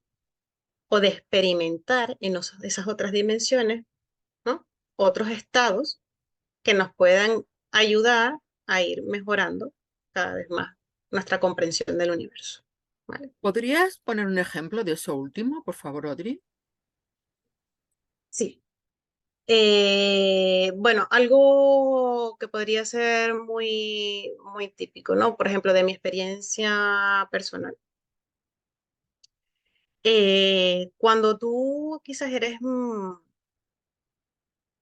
o de experimentar en esas otras dimensiones, ¿no? Otros estados que nos puedan ayudar a ir mejorando cada vez más nuestra comprensión del universo. ¿Vale? ¿Podrías poner un ejemplo de eso último, por favor, Audrey? Sí. Bueno, algo que podría ser muy, muy típico, ¿no? Por ejemplo, de mi experiencia personal. Cuando tú quizás eres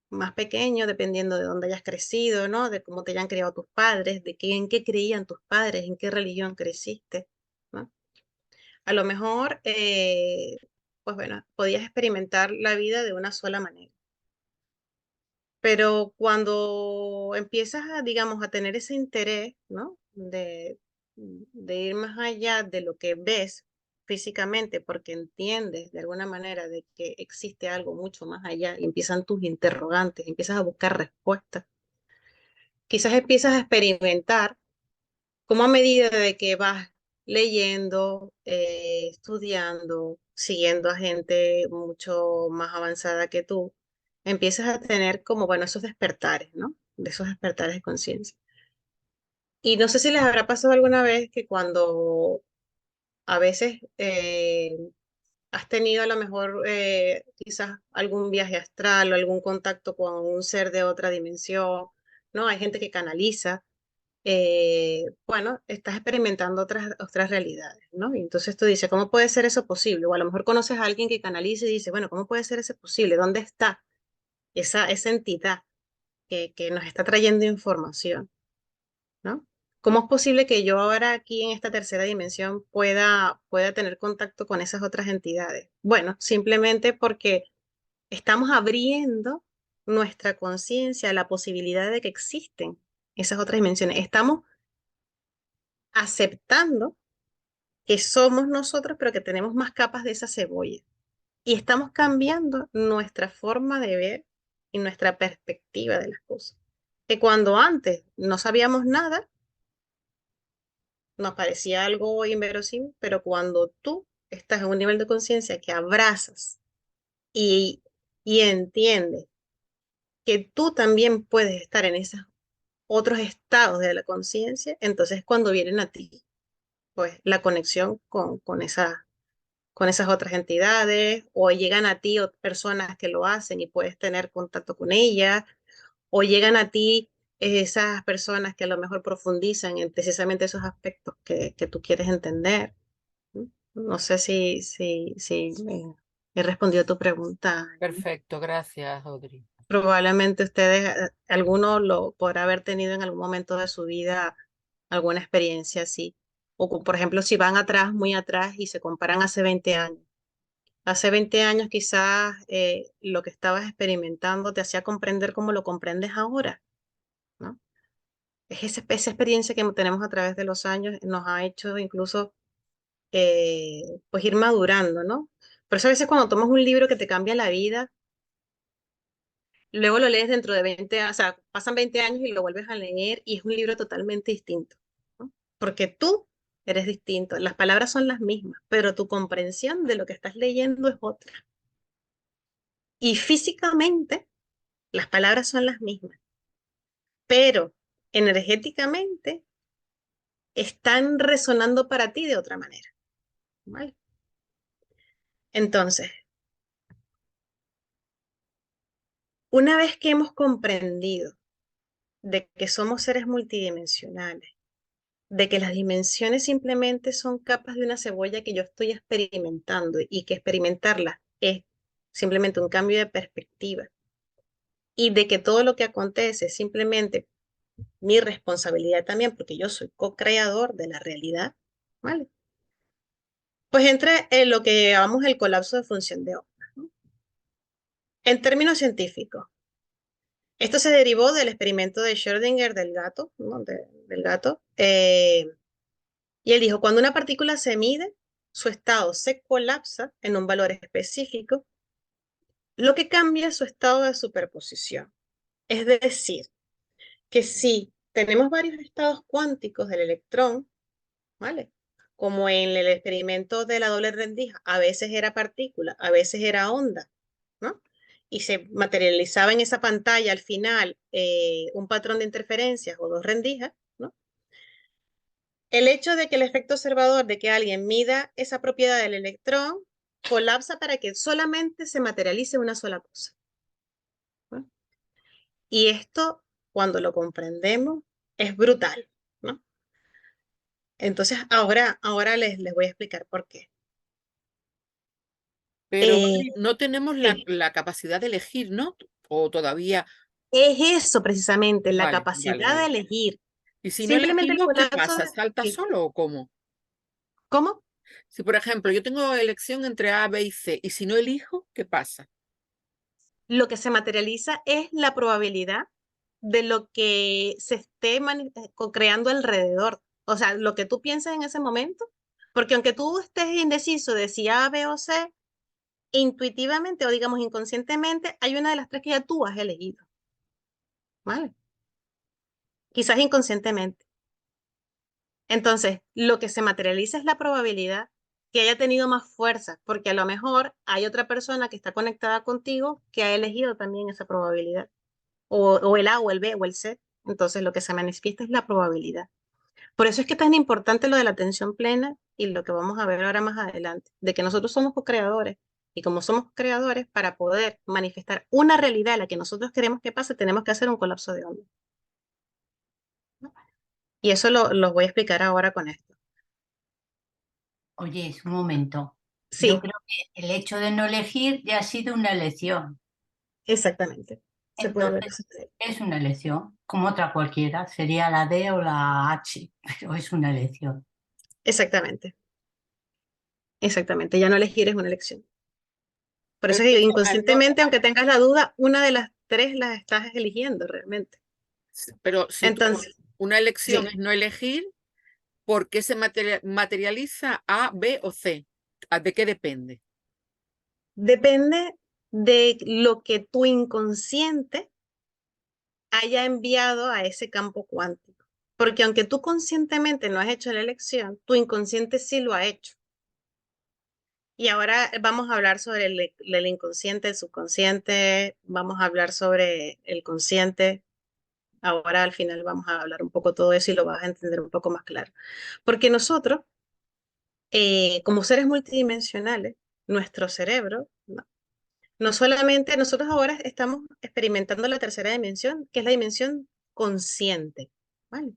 más pequeño, dependiendo de dónde hayas crecido, ¿no? De cómo te hayan criado tus padres, en qué creían tus padres, en qué religión creciste, ¿no? A lo mejor, pues bueno, podías experimentar la vida de una sola manera. Pero cuando empiezas a, digamos, a tener ese interés, ¿no? De ir más allá de lo que ves físicamente, porque entiendes de alguna manera de que existe algo mucho más allá y empiezan tus interrogantes, empiezas a buscar respuestas. Quizás empiezas a experimentar cómo a medida de que vas leyendo, estudiando, siguiendo a gente mucho más avanzada que tú, empiezas a tener como, bueno, esos despertares, ¿no? De esos despertares de conciencia. Y no sé si les habrá pasado alguna vez que cuando a veces has tenido a lo mejor quizás algún viaje astral o algún contacto con un ser de otra dimensión, ¿no? Hay gente que canaliza, bueno, estás experimentando otras realidades, ¿no? Y entonces tú dices, ¿cómo puede ser eso posible? O a lo mejor conoces a alguien que canaliza y dice, bueno, ¿cómo puede ser eso posible? ¿Dónde está esa entidad que nos está trayendo información, ¿no? ¿Cómo es posible que yo ahora aquí en esta tercera dimensión pueda tener contacto con esas otras entidades? Bueno, simplemente porque estamos abriendo nuestra conciencia a la posibilidad de que existen esas otras dimensiones. Estamos aceptando que somos nosotros, pero que tenemos más capas de esa cebolla. Y estamos cambiando nuestra forma de ver y nuestra perspectiva de las cosas. Que cuando antes no sabíamos nada, nos parecía algo inverosímil, pero cuando tú estás en un nivel de conciencia que abrazas y, y entiendes que tú también puedes estar en esos otros estados de la conciencia, entonces cuando vienen a ti, pues la conexión con esas otras entidades, o llegan a ti personas que lo hacen y puedes tener contacto con ellas, o llegan a ti esas personas que a lo mejor profundizan en precisamente esos aspectos que tú quieres entender. ¿No? No sé si he respondido a tu pregunta. Perfecto, gracias, Audrey. Probablemente ustedes, alguno lo podrá haber tenido en algún momento de su vida alguna experiencia así. O por ejemplo, si van atrás, muy atrás y se comparan hace 20 años. Hace 20 años quizás lo que estabas experimentando te hacía comprender cómo lo comprendes ahora, ¿no? esa experiencia que tenemos a través de los años nos ha hecho incluso pues ir madurando, ¿no? Por eso a veces cuando tomas un libro que te cambia la vida, luego lo lees dentro de 20, o sea, pasan 20 años y lo vuelves a leer y es un libro totalmente distinto, ¿no? Porque tú eres distinto, las palabras son las mismas, pero tu comprensión de lo que estás leyendo es otra. Y físicamente las palabras son las mismas, pero energéticamente están resonando para ti de otra manera, ¿vale? Entonces, una vez que hemos comprendido de que somos seres multidimensionales, de que las dimensiones simplemente son capas de una cebolla que yo estoy experimentando y que experimentarlas es simplemente un cambio de perspectiva y de que todo lo que acontece es simplemente mi responsabilidad también porque yo soy co-creador de la realidad, ¿vale? Pues entra en lo que llamamos el colapso de función de onda, ¿no? En términos científicos, esto se derivó del experimento de Schrödinger del gato, ¿no? Del gato. Y él dijo, cuando una partícula se mide, su estado se colapsa en un valor específico, lo que cambia es su estado de superposición. Es decir, que si tenemos varios estados cuánticos del electrón, ¿vale? Como en el experimento de la doble rendija, a veces era partícula, a veces era onda, ¿no? Y se materializaba en esa pantalla al final un patrón de interferencias o dos rendijas, ¿no? El hecho de que el efecto observador de que alguien mida esa propiedad del electrón colapsa para que solamente se materialice una sola cosa, ¿no? Y esto, cuando lo comprendemos, es brutal, ¿no? Entonces, ahora les voy a explicar por qué. Pero Eh, no tenemos sí, la capacidad de elegir, ¿no? O todavía, es eso precisamente, la vale, vale, capacidad de vale. elegir. Y si no Simplemente el elegimos, ¿qué colapso pasa? de... ¿Salta sí. solo o cómo? ¿Cómo? Si, por ejemplo, yo tengo elección entre A, B y C, y si no elijo, ¿qué pasa? Lo que se materializa es la probabilidad de lo que se esté creando alrededor. O sea, lo que tú piensas en ese momento, porque aunque tú estés indeciso de si A, B o C, intuitivamente o digamos inconscientemente, hay una de las tres que ya tú has elegido, ¿vale? Quizás inconscientemente. Entonces, lo que se materializa es la probabilidad que haya tenido más fuerza, porque a lo mejor hay otra persona que está conectada contigo que ha elegido también esa probabilidad, o el A, o el B, o el C. Entonces, lo que se manifiesta es la probabilidad. Por eso es que es tan importante lo de la atención plena y lo que vamos a ver ahora más adelante, de que nosotros somos co-creadores. Y como somos creadores, para poder manifestar una realidad, la que nosotros queremos que pase, tenemos que hacer un colapso de onda, ¿no? Y eso lo voy a explicar ahora con esto. Oye, es un momento. Yo Sí, creo que el hecho de no elegir ya ha sido una elección. exactamente. Se puede ver de Entonces, esa manera. es una elección, como otra cualquiera. Sería la D o la H, pero es una elección. Exactamente, exactamente. Ya no elegir es una elección. Por Pero eso es si, que por ejemplo, inconscientemente, aunque tengas la duda, una de las tres las estás eligiendo realmente. pero si tú, Entonces, una elección sí, es no elegir, ¿por qué se materializa A, B o C? ¿De qué depende? depende de lo que tu inconsciente haya enviado a ese campo cuántico. Porque aunque tú conscientemente no has hecho la elección, tu inconsciente sí lo ha hecho. Y ahora vamos a hablar sobre el inconsciente, el subconsciente, vamos a hablar sobre el consciente. Ahora al final vamos a hablar un poco todo eso y lo vas a entender un poco más claro. Porque nosotros, como seres multidimensionales, nuestro cerebro, ¿no? No solamente nosotros ahora estamos experimentando la tercera dimensión, que es la dimensión consciente, ¿vale?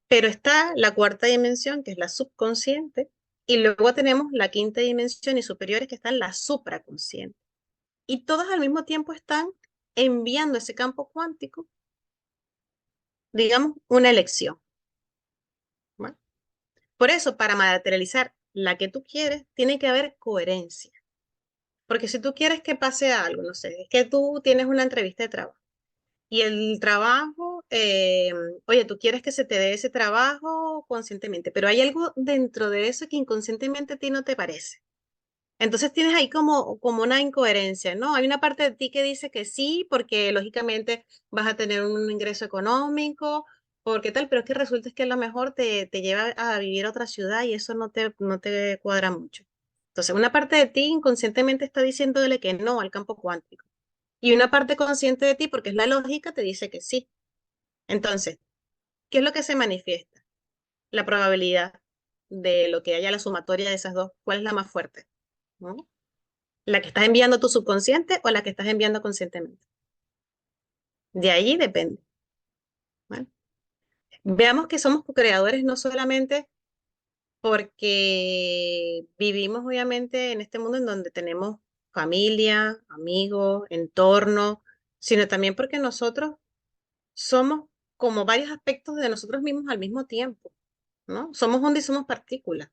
Pero está la cuarta dimensión, que es la subconsciente, y luego tenemos la quinta dimensión y superiores que están la supraconsciente. Y todas al mismo tiempo están enviando ese campo cuántico, digamos, una elección, ¿vale? Por eso, para materializar la que tú quieres, tiene que haber coherencia. Porque si tú quieres que pase algo, no sé, es que tú tienes una entrevista de trabajo y el trabajo oye, tú quieres que se te dé ese trabajo conscientemente, pero hay algo dentro de eso que inconscientemente a ti no te parece. Entonces tienes ahí como una incoherencia, ¿no? Hay una parte de ti que dice que sí, porque lógicamente vas a tener un ingreso económico, porque tal, pero es que resulta es que a lo mejor te lleva a vivir a otra ciudad y eso no te cuadra mucho. Entonces, una parte de ti inconscientemente está diciéndole que no al campo cuántico. Y una parte consciente de ti, porque es la lógica, te dice que sí. Entonces, ¿qué es lo que se manifiesta? La probabilidad de lo que haya la sumatoria de esas dos, ¿cuál es la más fuerte? ¿No? ¿La que estás enviando tu subconsciente o la que estás enviando conscientemente? De ahí depende. ¿Vale? Veamos que somos co-creadores no solamente porque vivimos obviamente en este mundo en donde tenemos familia, amigos, entorno, sino también porque nosotros somos como varios aspectos de nosotros mismos al mismo tiempo, ¿no? Somos onda y somos partículas,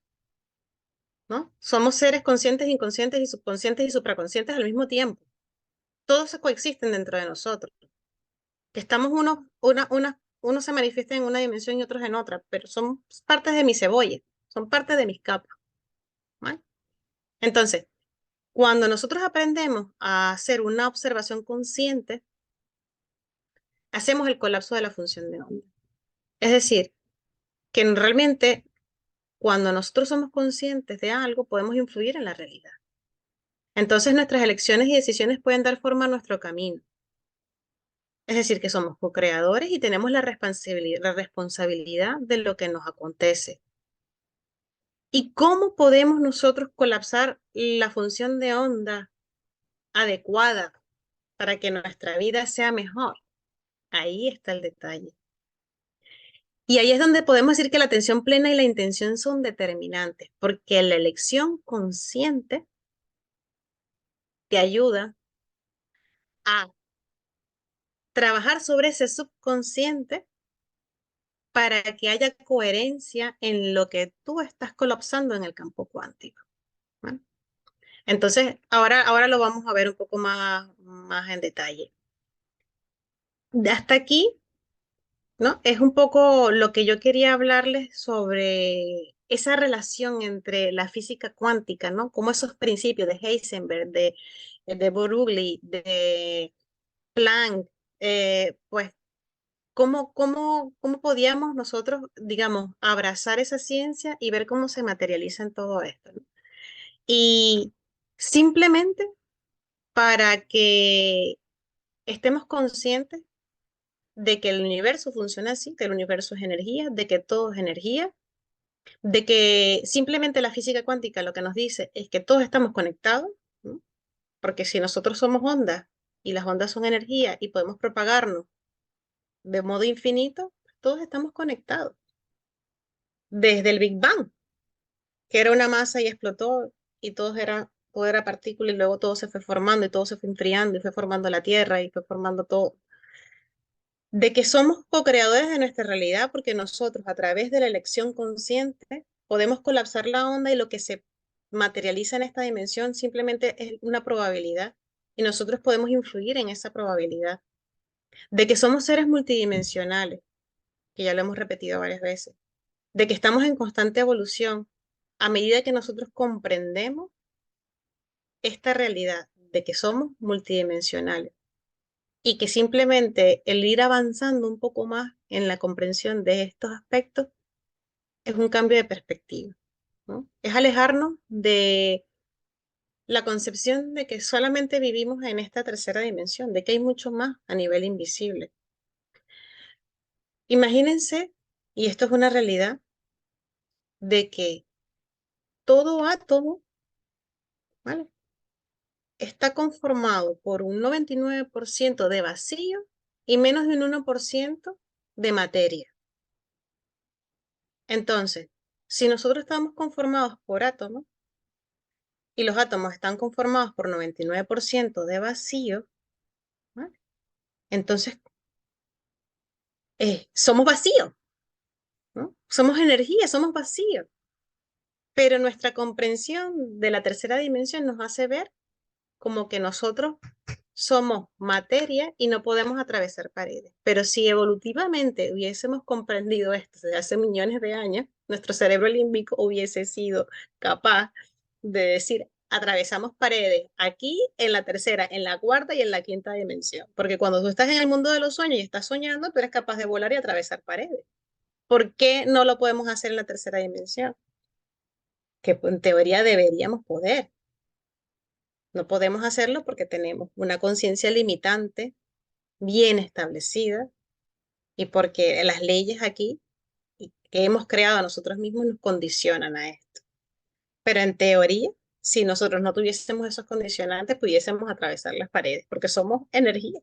¿no? Somos seres conscientes, inconscientes y subconscientes y supraconscientes al mismo tiempo. Todos se coexisten dentro de nosotros. Que estamos unos se manifiestan en una dimensión y otros en otra, pero son partes de mi cebolla, son partes de mis capas, ¿vale? Entonces, cuando nosotros aprendemos a hacer una observación consciente, hacemos el colapso de la función de onda. Es decir, que realmente cuando nosotros somos conscientes de algo, podemos influir en la realidad. Entonces, nuestras elecciones y decisiones pueden dar forma a nuestro camino. Es decir, que somos co-creadores y tenemos la responsabilidad de lo que nos acontece. ¿Y cómo podemos nosotros colapsar la función de onda adecuada para que nuestra vida sea mejor? Ahí está el detalle. Y ahí es donde podemos decir que la atención plena y la intención son determinantes, porque la elección consciente te ayuda a trabajar sobre ese subconsciente para que haya coherencia en lo que tú estás colapsando en el campo cuántico, ¿no? Entonces, ahora lo vamos a ver un poco más en detalle. Hasta aquí, ¿no? Es un poco lo que yo quería hablarles sobre esa relación entre la física cuántica, ¿no? Como esos principios de Heisenberg, de Broglie, de Planck, pues cómo podíamos nosotros, digamos, abrazar esa ciencia y ver cómo se materializa en todo esto, ¿no? Y simplemente para que estemos conscientes de que el universo funciona así, que el universo es energía, de que todo es energía, de que simplemente la física cuántica lo que nos dice es que todos estamos conectados, ¿no? Porque si nosotros somos ondas y las ondas son energía y podemos propagarnos de modo infinito, todos estamos conectados. Desde el Big Bang, que era una masa y explotó y todo era partícula y luego todo se fue formando y todo se fue enfriando y fue formando la Tierra y fue formando todo. De que somos co-creadores de nuestra realidad porque nosotros a través de la elección consciente podemos colapsar la onda y lo que se materializa en esta dimensión simplemente es una probabilidad y nosotros podemos influir en esa probabilidad. De que somos seres multidimensionales, que ya lo hemos repetido varias veces. De que estamos en constante evolución a medida que nosotros comprendemos esta realidad de que somos multidimensionales y que simplemente el ir avanzando un poco más en la comprensión de estos aspectos es un cambio de perspectiva, ¿no? Es alejarnos de la concepción de que solamente vivimos en esta tercera dimensión, de que hay mucho más a nivel invisible. Imagínense, y esto es una realidad, de que todo átomo, ¿vale?, está conformado por un 99% de vacío y menos de un 1% de materia. Entonces, si nosotros estamos conformados por átomos y los átomos están conformados por 99% de vacío, ¿vale?, entonces somos vacíos, ¿no? Somos energía, somos vacío. Pero nuestra comprensión de la tercera dimensión nos hace ver como que nosotros somos materia y no podemos atravesar paredes. Pero si evolutivamente hubiésemos comprendido esto desde hace millones de años, nuestro cerebro límbico hubiese sido capaz de decir, atravesamos paredes aquí, en la tercera, en la cuarta y en la quinta dimensión. Porque cuando tú estás en el mundo de los sueños y estás soñando, tú eres capaz de volar y atravesar paredes. ¿Por qué no lo podemos hacer en la tercera dimensión? Que en teoría deberíamos poder. No podemos hacerlo porque tenemos una conciencia limitante bien establecida y porque las leyes aquí que hemos creado nosotros mismos nos condicionan a esto. Pero en teoría, si nosotros no tuviésemos esos condicionantes, pudiésemos atravesar las paredes porque somos energía.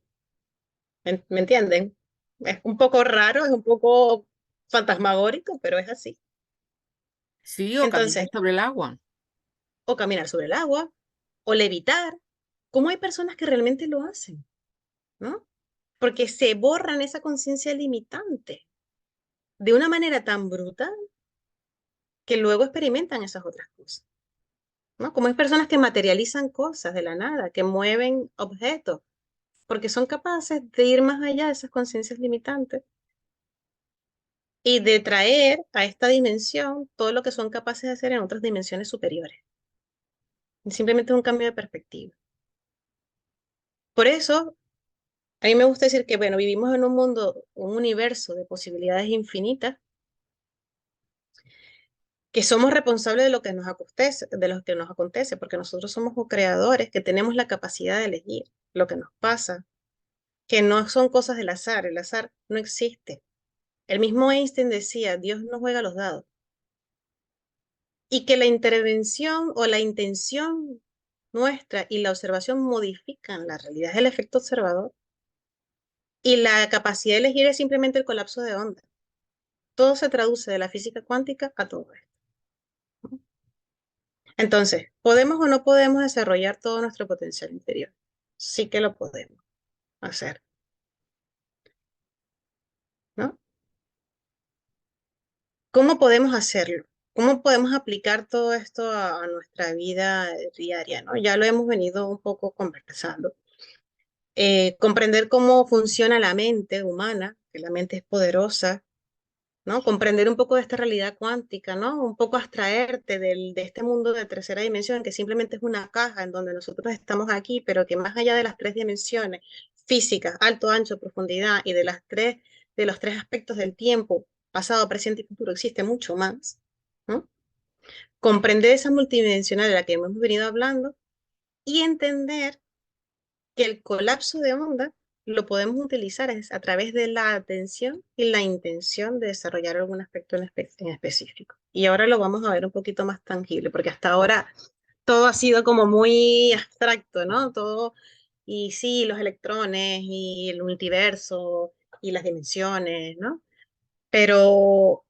¿Me entienden? Es un poco raro, es un poco fantasmagórico, pero es así. Sí, o caminar Entonces, sobre el agua. o caminar sobre el agua, o levitar, ¿cómo hay personas que realmente lo hacen? ¿No? Porque se borran esa conciencia limitante de una manera tan brutal que luego experimentan esas otras cosas, ¿no? Como hay personas que materializan cosas de la nada, que mueven objetos, porque son capaces de ir más allá de esas conciencias limitantes y de traer a esta dimensión todo lo que son capaces de hacer en otras dimensiones superiores. Simplemente es un cambio de perspectiva. Por eso, a mí me gusta decir que, bueno, vivimos en un mundo, un universo de posibilidades infinitas, que somos responsables de lo que nos acontece, de lo que nos acontece, porque nosotros somos co-creadores, que tenemos la capacidad de elegir lo que nos pasa, que no son cosas del azar, el azar no existe. El mismo Einstein decía, Dios no juega los dados, y que la intervención o la intención nuestra y la observación modifican la realidad, es el efecto observador, y la capacidad de elegir es simplemente el colapso de onda. Todo se traduce de la física cuántica a todo esto. Entonces, ¿podemos o no podemos desarrollar todo nuestro potencial interior? Sí que lo podemos hacer, ¿no? ¿Cómo podemos hacerlo? ¿Cómo podemos aplicar todo esto a nuestra vida diaria, ¿no? Ya lo hemos venido un poco conversando. Comprender cómo funciona la mente humana, que la mente es poderosa, ¿no? Comprender un poco de esta realidad cuántica, ¿no? Un poco abstraerte de este mundo de tercera dimensión, que simplemente es una caja en donde nosotros estamos aquí, pero que más allá de las tres dimensiones físicas, alto, ancho, profundidad, y de los tres aspectos del tiempo, pasado, presente y futuro, existe mucho más, ¿no? Comprender esa multidimensional de la que hemos venido hablando y entender que el colapso de onda lo podemos utilizar a través de la atención y la intención de desarrollar algún aspecto en específico. Y ahora lo vamos a ver un poquito más tangible, porque hasta ahora todo ha sido como muy abstracto, ¿no? Todo, y sí, los electrones y el multiverso y las dimensiones, ¿no? Pero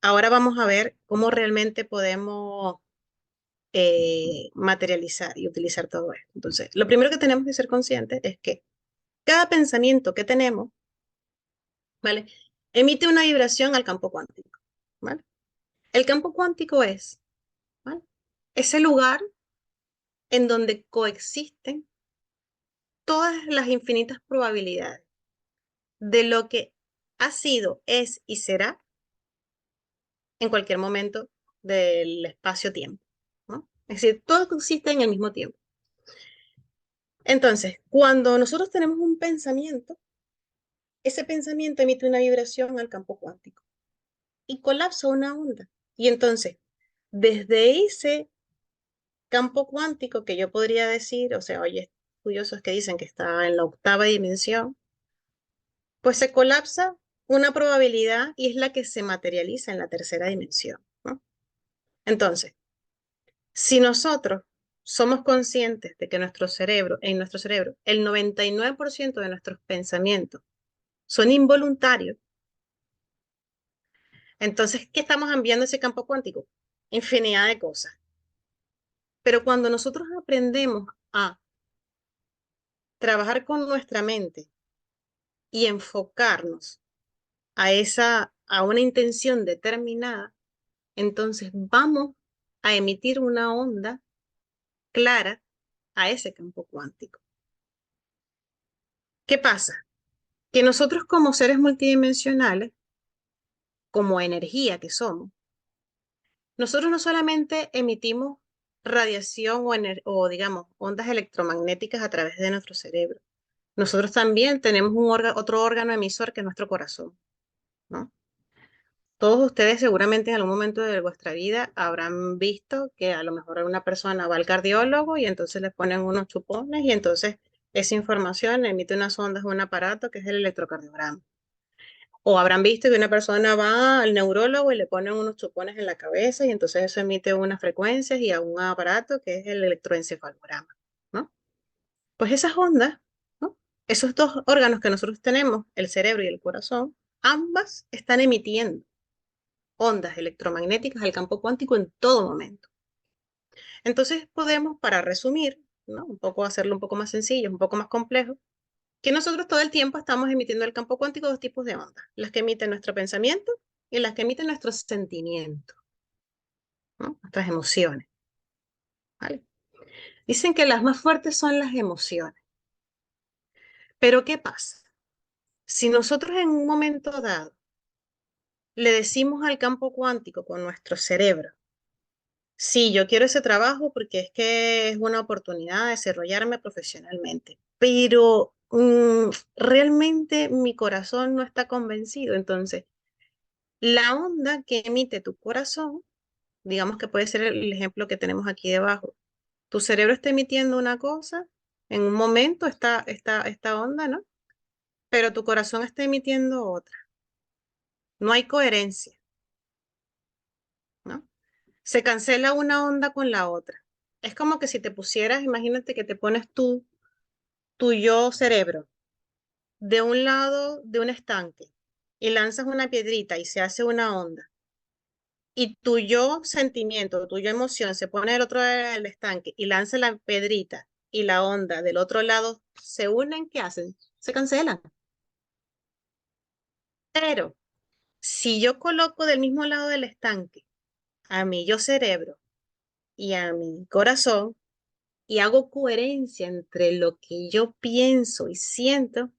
ahora vamos a ver cómo realmente podemos materializar y utilizar todo esto. Entonces, lo primero que tenemos que ser conscientes es que cada pensamiento que tenemos, ¿vale? Emite una vibración al campo cuántico, ¿vale? El campo cuántico es, ¿vale? Ese lugar en donde coexisten todas las infinitas probabilidades de lo que ha sido, es y será en cualquier momento del espacio-tiempo, ¿no? Es decir, todo existe en el mismo tiempo. Entonces, cuando nosotros tenemos un pensamiento, ese pensamiento emite una vibración al campo cuántico y colapsa una onda. Y entonces, desde ese campo cuántico que yo podría decir, o sea, oye, estudiosos que dicen que está en la octava dimensión, pues se colapsa una probabilidad y es la que se materializa en la tercera dimensión, ¿no? Entonces, si nosotros somos conscientes de que en nuestro cerebro, el 99% de nuestros pensamientos son involuntarios, entonces, ¿qué estamos enviando a ese campo cuántico? Infinidad de cosas. Pero cuando nosotros aprendemos a trabajar con nuestra mente y enfocarnos a una intención determinada, entonces vamos a emitir una onda clara a ese campo cuántico. ¿Qué pasa? Que nosotros como seres multidimensionales, como energía que somos, nosotros no solamente emitimos radiación o digamos, ondas electromagnéticas a través de nuestro cerebro. Nosotros también tenemos otro órgano emisor que es nuestro corazón, ¿no? Todos ustedes seguramente en algún momento de vuestra vida habrán visto que a lo mejor una persona va al cardiólogo y entonces le ponen unos chupones y entonces esa información emite unas ondas en un aparato que es el electrocardiograma. O habrán visto que una persona va al neurólogo y le ponen unos chupones en la cabeza y entonces eso emite unas frecuencias y a un aparato que es el electroencefalograma, ¿no? Pues esas ondas, ¿no? Esos dos órganos que nosotros tenemos, el cerebro y el corazón, ambas están emitiendo ondas electromagnéticas al campo cuántico en todo momento. Entonces podemos, para resumir, ¿no? Un poco hacerlo un poco más sencillo, un poco más complejo, que nosotros todo el tiempo estamos emitiendo al campo cuántico dos tipos de ondas, las que emiten nuestro pensamiento y las que emiten nuestros sentimientos, ¿no? Nuestras emociones, ¿vale? Dicen que las más fuertes son las emociones, pero ¿qué pasa? Si nosotros en un momento dado le decimos al campo cuántico con nuestro cerebro, sí, yo quiero ese trabajo porque es que es una oportunidad de desarrollarme profesionalmente, pero realmente mi corazón no está convencido. Entonces, la onda que emite tu corazón, digamos que puede ser el ejemplo que tenemos aquí debajo. Tu cerebro está emitiendo una cosa, en un momento esta onda, ¿no? Pero tu corazón está emitiendo otra. No hay coherencia, ¿no? Se cancela una onda con la otra. Es como que si te pusieras, imagínate que te pones tu yo cerebro de un lado de un estanque y lanzas una piedrita y se hace una onda. Y tu yo sentimiento, tu yo emoción se pone del otro lado del estanque y lanza la piedrita y la onda del otro lado, se unen, ¿qué hacen? Se cancelan. Pero si yo coloco del mismo lado del estanque a mi yo cerebro y a mi corazón, y hago coherencia entre lo que yo pienso y siento,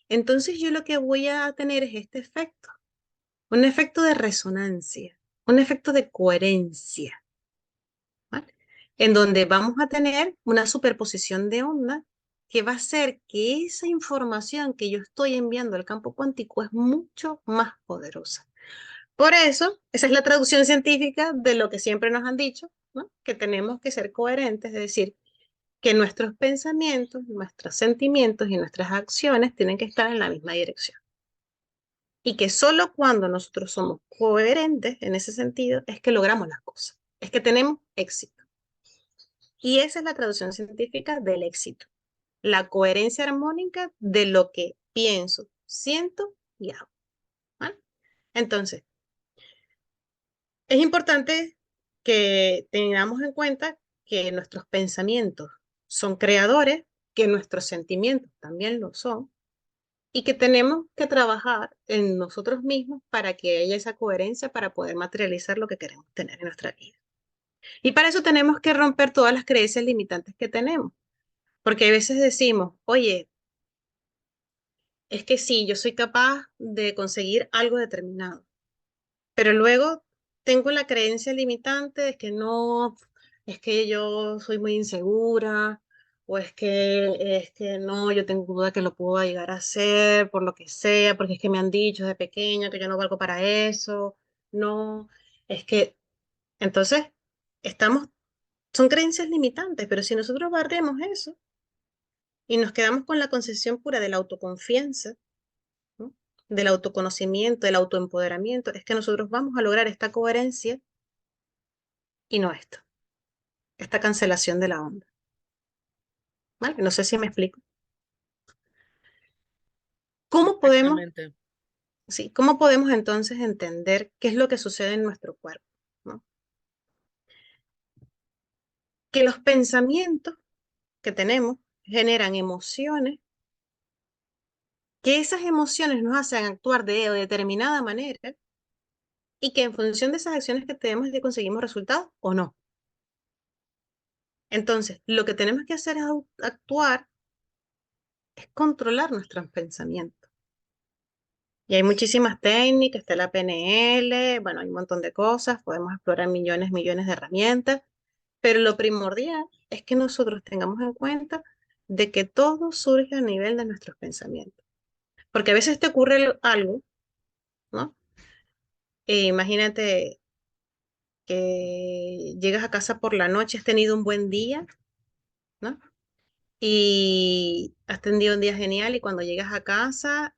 entonces yo lo que voy a tener es este efecto, un efecto de resonancia, un efecto de coherencia, ¿vale? En donde vamos a tener una superposición de onda que va a hacer que esa información que yo estoy enviando al campo cuántico es mucho más poderosa. Por eso, esa es la traducción científica de lo que siempre nos han dicho, ¿no? Que tenemos que ser coherentes, es decir, que nuestros pensamientos, nuestros sentimientos y nuestras acciones tienen que estar en la misma dirección. Y que solo cuando nosotros somos coherentes en ese sentido es que logramos las cosas, es que tenemos éxito. Y esa es la traducción científica del éxito, la coherencia armónica de lo que pienso, siento y hago, ¿vale? Entonces, es importante que tengamos en cuenta que nuestros pensamientos son creadores, que nuestros sentimientos también lo son, y que tenemos que trabajar en nosotros mismos para que haya esa coherencia para poder materializar lo que queremos tener en nuestra vida. Y para eso tenemos que romper todas las creencias limitantes que tenemos, porque a veces decimos, oye, es que sí, yo soy capaz de conseguir algo determinado, pero luego tengo la creencia limitante de que no, es que yo soy muy insegura, o es que no, yo tengo duda que lo puedo llegar a hacer por lo que sea, porque es que me han dicho de pequeña que yo no valgo para eso, no, es que, entonces, estamos, son creencias limitantes, pero si nosotros barremos eso y nos quedamos con la concepción pura de la autoconfianza, ¿no? Del autoconocimiento, del autoempoderamiento, es que nosotros vamos a lograr esta coherencia y no esto, esta cancelación de la onda. ¿Vale? No sé si me explico. ¿Cómo podemos, Exactamente. sí, cómo podemos entonces entender qué es lo que sucede en nuestro cuerpo? ¿No? Que los pensamientos que tenemos generan emociones, que esas emociones nos hacen actuar de determinada manera y que en función de esas acciones que tenemos es que conseguimos resultados o no. Entonces, lo que tenemos que hacer es actuar es controlar nuestros pensamientos. Y hay muchísimas técnicas, está la PNL, bueno, hay un montón de cosas, podemos explorar millones de herramientas, pero lo primordial es que nosotros tengamos en cuenta de que todo surge a nivel de nuestros pensamientos. Porque a veces te ocurre algo, ¿no? Imagínate que llegas a casa por la noche, has tenido un buen día, ¿no? Y has tenido un día genial y cuando llegas a casa,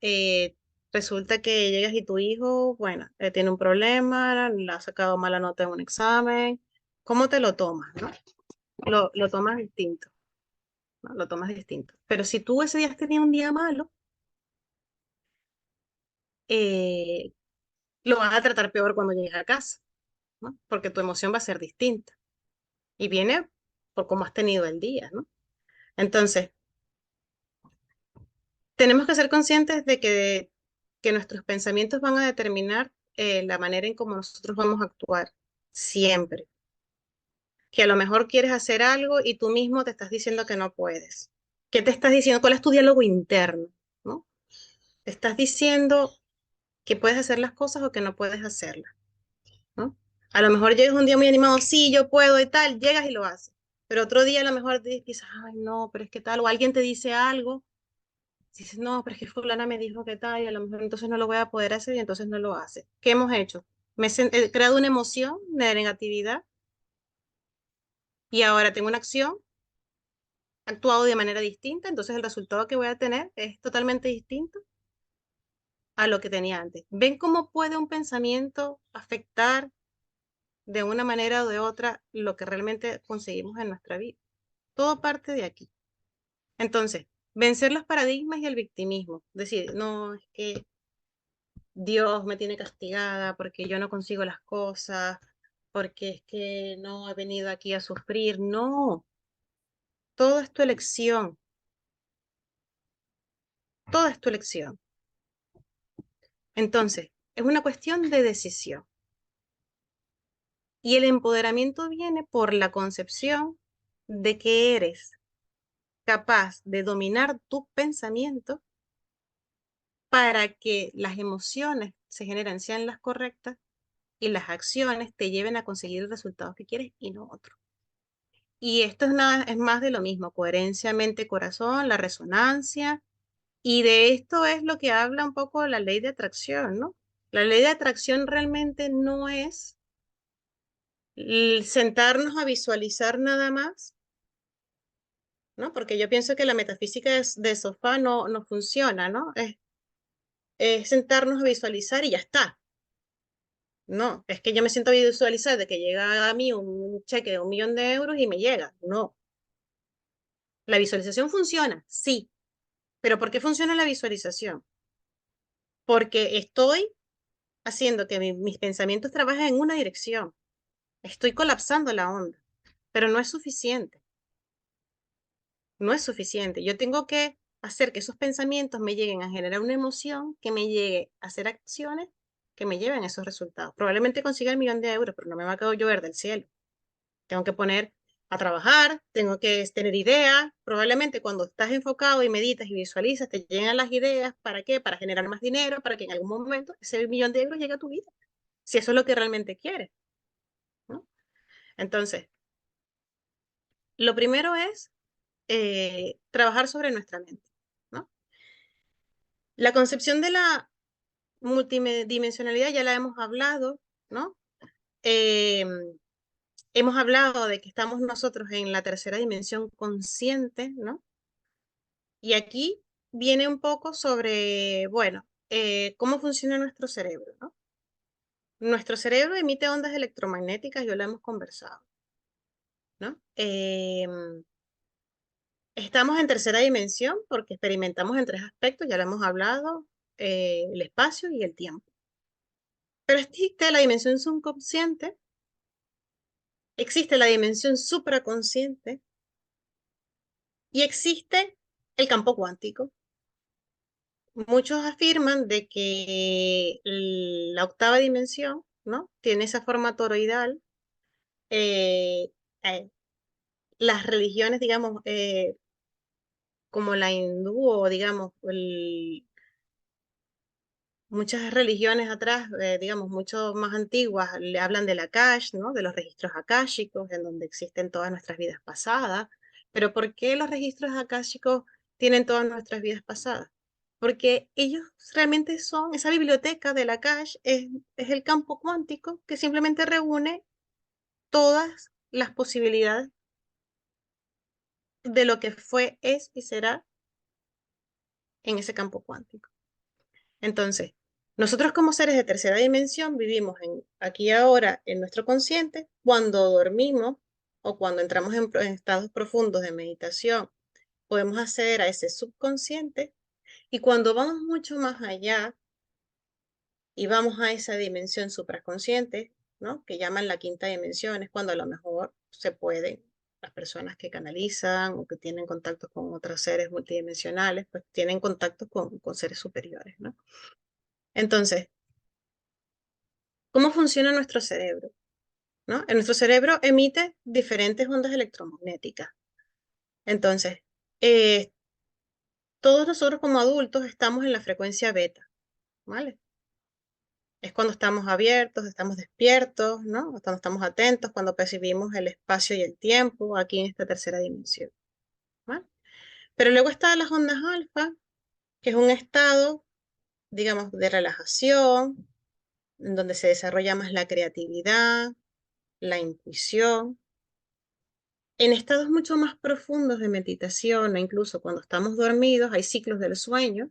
resulta que llegas y tu hijo, bueno, tiene un problema, le ha sacado mala nota en un examen. ¿Cómo te lo tomas, no? Lo tomas distinto, ¿no? Lo tomas distinto. Pero si tú ese día has tenido un día malo, eh, lo vas a tratar peor cuando llegues a casa, ¿no? Porque tu emoción va a ser distinta y viene por cómo has tenido el día, ¿no? Entonces, tenemos que ser conscientes de que nuestros pensamientos van a determinar la manera en cómo nosotros vamos a actuar siempre. Que a lo mejor quieres hacer algo y tú mismo te estás diciendo que no puedes. ¿Qué te estás diciendo? ¿Cuál es tu diálogo interno? ¿No? Te estás diciendo que puedes hacer las cosas o que no puedes hacerlas, ¿no? A lo mejor llegas un día muy animado, sí, yo puedo y tal, llegas y lo haces. Pero otro día a lo mejor dices, ay, no, pero es que tal, o alguien te dice algo. Si dices, no, pero es que fulana me dijo que tal, y a lo mejor entonces no lo voy a poder hacer y entonces no lo hace. ¿Qué hemos hecho? He creado una emoción de negatividad y ahora tengo una acción, he actuado de manera distinta, entonces el resultado que voy a tener es totalmente distinto a lo que tenía antes. ¿Ven cómo puede un pensamiento afectar de una manera o de otra lo que realmente conseguimos en nuestra vida? Todo parte de aquí. Entonces, vencer los paradigmas y el victimismo. Decir, no, es que Dios me tiene castigada porque yo no consigo las cosas, porque es que no he venido aquí a sufrir. No, todo es tu elección, todo es tu elección. Entonces, es una cuestión de decisión. Y el empoderamiento viene por la concepción de que eres capaz de dominar tus pensamientos para que las emociones se generen, sean las correctas, y las acciones te lleven a conseguir el resultado que quieres y no otro. Y esto es más de lo mismo, coherencia mente-corazón, la resonancia, y de esto es lo que habla un poco la ley de atracción, ¿no? La ley de atracción realmente no es sentarnos a visualizar nada más, ¿no? Porque yo pienso que la metafísica de sofá no funciona, ¿no? Es sentarnos a visualizar y ya está. No, es que yo me siento a visualizar de que llega a mí un cheque de 1 millón de euros y me llega. No. La visualización funciona, sí. ¿Pero por qué funciona la visualización? Porque estoy haciendo que mis pensamientos trabajen en una dirección. Estoy colapsando la onda, pero no es suficiente. No es suficiente. Yo tengo que hacer que esos pensamientos me lleguen a generar una emoción que me llegue a hacer acciones que me lleven a esos resultados. Probablemente consiga 1 millón de euros, pero no me va a llover del cielo. Tengo que poner a trabajar, tengo que tener ideas. Probablemente cuando estás enfocado y meditas y visualizas, te llegan las ideas. ¿Para qué? Para generar más dinero, para que en algún momento ese 1 millón de euros llegue a tu vida, si eso es lo que realmente quieres, ¿no? Entonces, lo primero es trabajar sobre nuestra mente, ¿no? La concepción de la multidimensionalidad ya la hemos hablado, ¿no? Eh, hemos hablado de que estamos nosotros en la tercera dimensión consciente, ¿no? Y aquí viene un poco sobre, bueno, cómo funciona nuestro cerebro, ¿no? Nuestro cerebro emite ondas electromagnéticas, ya lo hemos conversado, ¿no? Estamos en tercera dimensión porque experimentamos en 3 aspectos, ya lo hemos hablado, el espacio y el tiempo. Pero existe la dimensión subconsciente, existe la dimensión supraconsciente y existe el campo cuántico. Muchos afirman de que la octava dimensión, ¿no? Tiene esa forma toroidal. eh, eh, las religiones, digamos, como la hindú o digamos muchas religiones atrás, digamos, mucho más antiguas, le hablan del Akash, ¿no? De los registros akáshicos, en donde existen todas nuestras vidas pasadas. Pero ¿por qué los registros akáshicos tienen todas nuestras vidas pasadas? Porque ellos realmente son, esa biblioteca del Akash es el campo cuántico que simplemente reúne todas las posibilidades de lo que fue, es y será en ese campo cuántico. Entonces, nosotros como seres de tercera dimensión vivimos aquí y ahora en nuestro consciente. Cuando dormimos o cuando entramos en estados profundos de meditación, podemos acceder a ese subconsciente, y cuando vamos mucho más allá y vamos a esa dimensión supraconsciente, ¿no? Que llaman la quinta dimensión, es cuando a lo mejor se pueden, las personas que canalizan o que tienen contactos con otros seres multidimensionales, pues tienen contactos con seres superiores, ¿no? Entonces, ¿cómo funciona nuestro cerebro? ¿No? Nuestro cerebro emite diferentes ondas electromagnéticas. Entonces, eh, todos nosotros como adultos estamos en la frecuencia beta, ¿vale? Es cuando estamos abiertos, estamos despiertos, ¿no? Cuando estamos atentos, cuando percibimos el espacio y el tiempo aquí en esta tercera dimensión, ¿vale? Pero luego están las ondas alfa, que es un estado, digamos, de relajación, en donde se desarrolla más la creatividad, la intuición. En estados mucho más profundos de meditación, o incluso cuando estamos dormidos, hay ciclos del sueño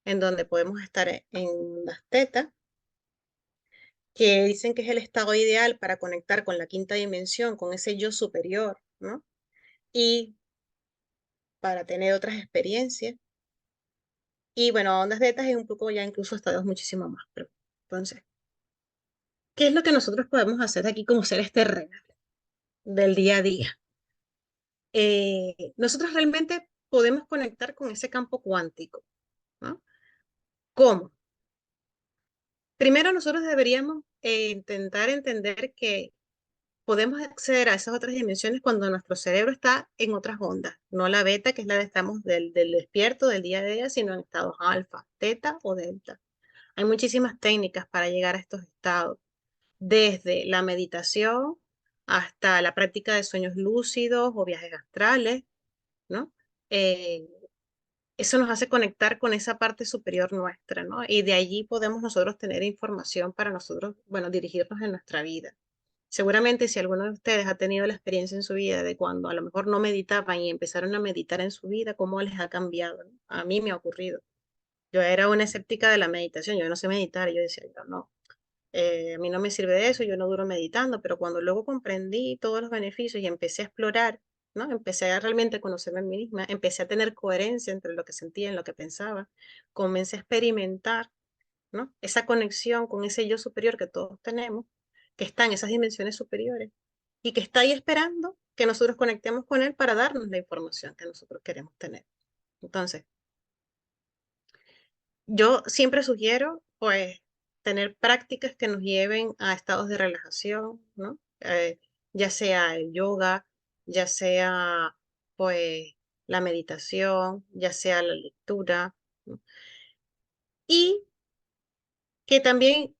en donde podemos estar en las tetas, que dicen que es el estado ideal para conectar con la quinta dimensión, con ese yo superior, ¿no? Y para tener otras experiencias. Y bueno, ondas tetas es un poco ya incluso estados muchísimo más. Pero, entonces, ¿qué es lo que nosotros podemos hacer aquí como seres terrenales del día a día? Nosotros realmente podemos conectar con ese campo cuántico, ¿no? ¿Cómo? Primero nosotros deberíamos intentar entender que podemos acceder a esas otras dimensiones cuando nuestro cerebro está en otras ondas, no la beta, que es la de estamos del despierto del día a día, sino en estados alfa, teta o delta. Hay muchísimas técnicas para llegar a estos estados, desde la meditación hasta la práctica de sueños lúcidos o viajes astrales, ¿no? Eh, Eso nos hace conectar con esa parte superior nuestra, ¿no? Y de allí podemos nosotros tener información para nosotros, bueno, dirigirnos en nuestra vida. Seguramente si alguno de ustedes ha tenido la experiencia en su vida de cuando a lo mejor no meditaban y empezaron a meditar en su vida, cómo les ha cambiado, ¿no? A mí me ha ocurrido. Yo era una escéptica de la meditación, yo no sé meditar, yo decía, yo no, a mí no me sirve de eso, yo no duro meditando, pero cuando luego comprendí todos los beneficios y empecé a explorar, ¿no? Empecé a realmente conocerme a mí misma, empecé a tener coherencia entre lo que sentía y lo que pensaba, comencé a experimentar, ¿no? Esa conexión con ese yo superior que todos tenemos, que está en esas dimensiones superiores y que está ahí esperando que nosotros conectemos con él para darnos la información que nosotros queremos tener. Entonces, yo siempre sugiero, pues, tener prácticas que nos lleven a estados de relajación, ¿no? Ya sea el yoga, ya sea, pues, la meditación, ya sea la lectura, ¿no? Y que también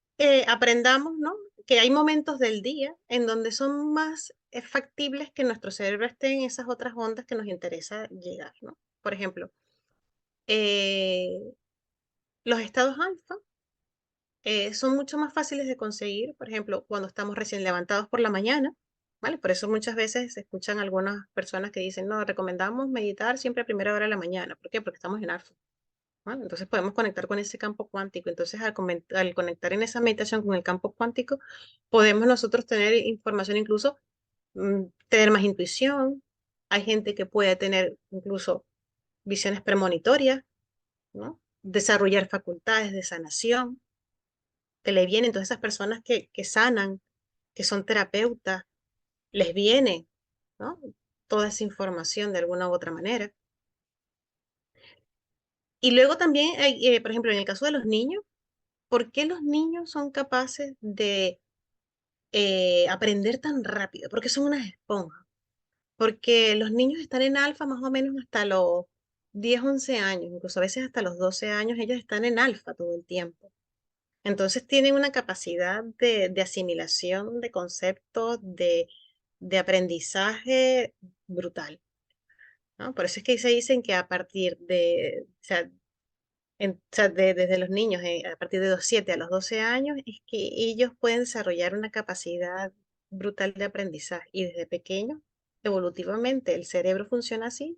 aprendamos, ¿no? Que hay momentos del día en donde son más factibles que nuestro cerebro esté en esas otras ondas que nos interesa llegar, ¿no? Por ejemplo, eh, los estados alfa son mucho más fáciles de conseguir, por ejemplo, cuando estamos recién levantados por la mañana, ¿vale? Por eso muchas veces se escuchan algunas personas que dicen, no, recomendamos meditar siempre a primera hora de la mañana. ¿Por qué? Porque estamos en alfa. ¿Vale? Entonces podemos conectar con ese campo cuántico. Entonces al conectar en esa meditación con el campo cuántico, podemos nosotros tener información, incluso tener más intuición. Hay gente que puede tener incluso visiones premonitorias, ¿no? Desarrollar facultades de sanación, que le vienen todas esas personas que sanan, que son terapeutas, les viene, ¿no? Toda esa información de alguna u otra manera. Y luego también, hay, por ejemplo, en el caso de los niños, ¿por qué los niños son capaces de aprender tan rápido? Porque son unas esponjas. Porque los niños están en alfa más o menos hasta los 10, 11 años, incluso a veces hasta los 12 años, ellos están en alfa todo el tiempo. Entonces tienen una capacidad de asimilación de conceptos, de aprendizaje brutal, ¿no? Por eso es que se dicen que a partir de, o sea, desde los niños, a partir de los 7 a los 12 años, es que ellos pueden desarrollar una capacidad brutal de aprendizaje. Y desde pequeños, evolutivamente, el cerebro funciona así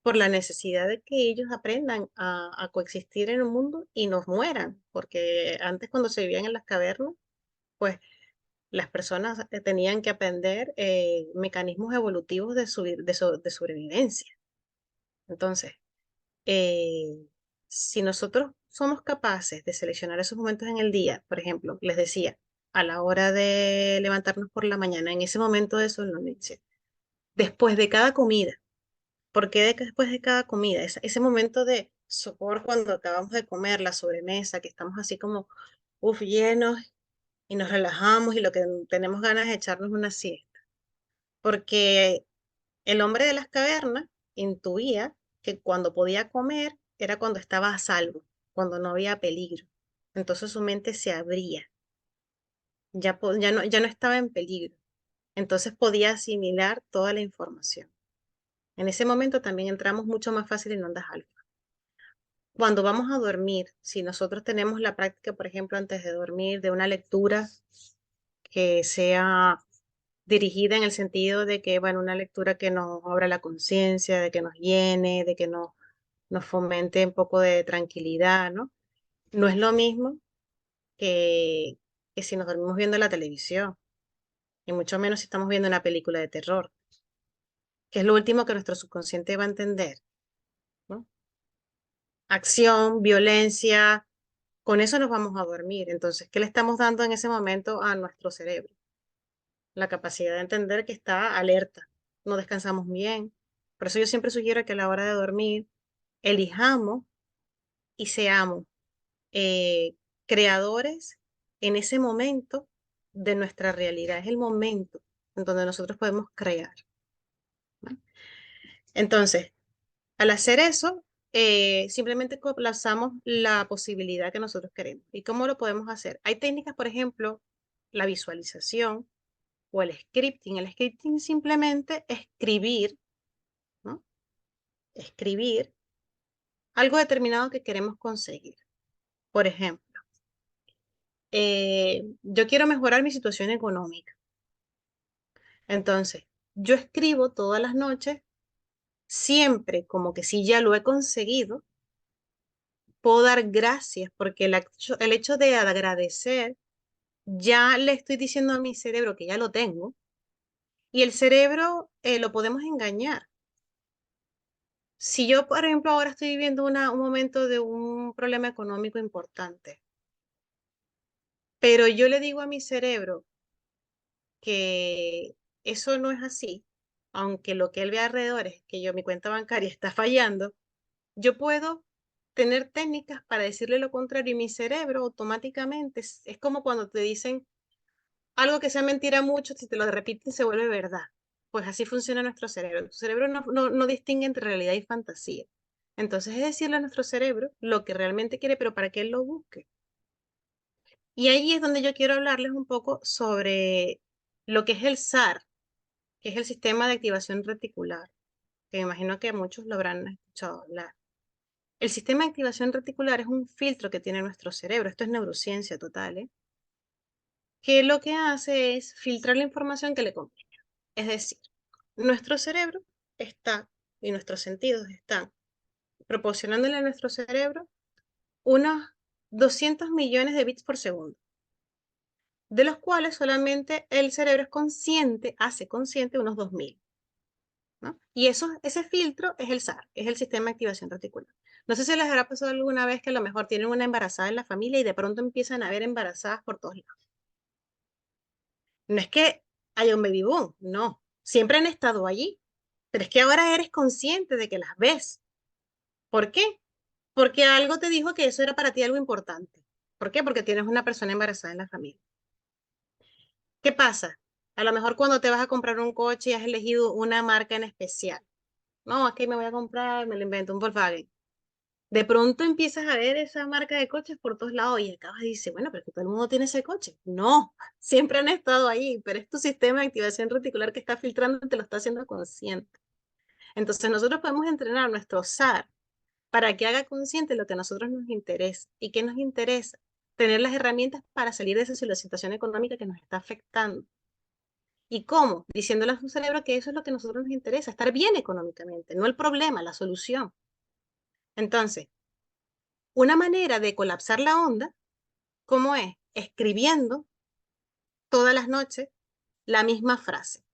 por la necesidad de que ellos aprendan a coexistir en el mundo y no mueran. Porque antes, cuando se vivían en las cavernas, pues las personas tenían que aprender mecanismos evolutivos de sobrevivencia. Entonces, eh, si nosotros somos capaces de seleccionar esos momentos en el día, por ejemplo, les decía, a la hora de levantarnos por la mañana, en ese momento de somnolencia, después de cada comida, ¿por qué después de cada comida? Ese momento de sopor cuando acabamos de comer, la sobremesa, que estamos así como, llenos y nos relajamos y lo que tenemos ganas es echarnos una siesta. Porque el hombre de las cavernas intuía que cuando podía comer era cuando estaba a salvo, cuando no había peligro. Entonces su mente se abría, ya no estaba en peligro. Entonces podía asimilar toda la información. En ese momento también entramos mucho más fácil en ondas alfa. Cuando vamos a dormir, si nosotros tenemos la práctica, por ejemplo, antes de dormir, de una lectura que sea dirigida en el sentido de que, bueno, una lectura que nos abra la conciencia, de que nos llene, de que nos fomente un poco de tranquilidad, ¿no? No es lo mismo que, que si nos dormimos viendo la televisión, y mucho menos si estamos viendo una película de terror, que es lo último que nuestro subconsciente va a entender, ¿no? Acción, violencia, con eso nos vamos a dormir. Entonces, ¿qué le estamos dando en ese momento a nuestro cerebro? La capacidad de entender que está alerta, no descansamos bien. Por eso yo siempre sugiero que a la hora de dormir elijamos y seamos eh, creadores en ese momento de nuestra realidad. Es el momento en donde nosotros podemos crear, ¿no? Entonces, al hacer eso, simplemente colapsamos la posibilidad que nosotros queremos. ¿Y cómo lo podemos hacer? Hay técnicas, por ejemplo, la visualización o el scripting. El scripting simplemente escribir, ¿no? Escribir algo determinado que queremos conseguir. Por ejemplo, yo quiero mejorar mi situación económica. Entonces, yo escribo todas las noches, siempre como que si ya lo he conseguido, puedo dar gracias porque el hecho de agradecer, ya le estoy diciendo a mi cerebro que ya lo tengo y el cerebro lo podemos engañar. Si yo, por ejemplo, ahora estoy viviendo un momento de un problema económico importante, pero yo le digo a mi cerebro que eso no es así, aunque lo que él ve alrededor es que mi cuenta bancaria está fallando, yo puedo tener técnicas para decirle lo contrario y mi cerebro automáticamente es como cuando te dicen algo que sea mentira mucho, si te lo repiten se vuelve verdad. Pues así funciona nuestro cerebro. Tu cerebro no distingue entre realidad y fantasía. Entonces es decirle a nuestro cerebro lo que realmente quiere, pero para que él lo busque. Y ahí es donde yo quiero hablarles un poco sobre lo que es el SAR, que es el sistema de activación reticular, que me imagino que muchos lo habrán escuchado hablar. El sistema de activación reticular es un filtro que tiene nuestro cerebro, esto es neurociencia total, ¿eh? Que lo que hace es filtrar la información que le conviene. Es decir, nuestro cerebro está y nuestros sentidos están proporcionándole a nuestro cerebro unos 200 millones de bits por segundo, de los cuales solamente el cerebro es consciente, hace consciente unos 2000, ¿no? Y ese filtro es el SAR, es el sistema de activación reticular. No sé si les habrá pasado alguna vez que a lo mejor tienen una embarazada en la familia y de pronto empiezan a haber embarazadas por todos lados. No es que haya un baby boom, no. Siempre han estado allí, pero es que ahora eres consciente de que las ves. ¿Por qué? Porque algo te dijo que eso era para ti algo importante. ¿Por qué? Porque tienes una persona embarazada en la familia. ¿Qué pasa? A lo mejor cuando te vas a comprar un coche y has elegido una marca en especial No, aquí me voy a comprar, me lo invento, un Volkswagen. De pronto empiezas a ver esa marca de coches por todos lados y acabas y dices, bueno, pero que todo el mundo tiene ese coche. No, siempre han estado ahí, pero es tu sistema de activación reticular que está filtrando y te lo está haciendo consciente. Entonces nosotros podemos entrenar nuestro SAR para que haga consciente lo que a nosotros nos interesa. ¿Y qué nos interesa? Tener las herramientas para salir de esa situación económica que nos está afectando. ¿Y cómo? Diciéndole a su cerebro que eso es lo que a nosotros nos interesa, estar bien económicamente, no el problema, la solución. Entonces, una manera de colapsar la onda, ¿cómo es? Escribiendo todas las noches la misma frase.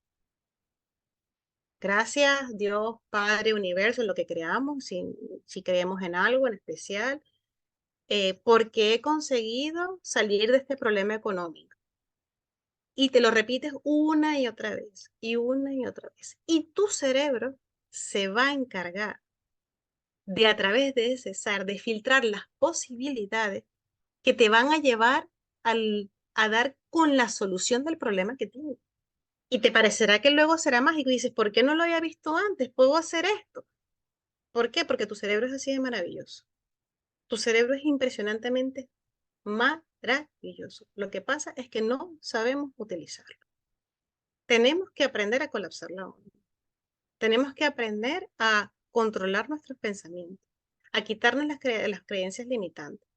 Gracias, Dios, Padre, Universo, lo que creamos, si creemos en algo en especial, porque he conseguido salir de este problema económico. Y te lo repites una y otra vez, y una y otra vez. Y tu cerebro se va a encargar de, a través de ese SAR, de filtrar las posibilidades que te van a llevar a dar con la solución del problema que tienes. Y te parecerá que luego será mágico y dices, ¿por qué no lo había visto antes? ¿Puedo hacer esto? ¿Por qué? Porque tu cerebro es así de maravilloso. Tu cerebro es impresionantemente maravilloso. Lo que pasa es que no sabemos utilizarlo. Tenemos que aprender a colapsar la onda. Tenemos que aprender a controlar nuestros pensamientos, a quitarnos las creencias limitantes,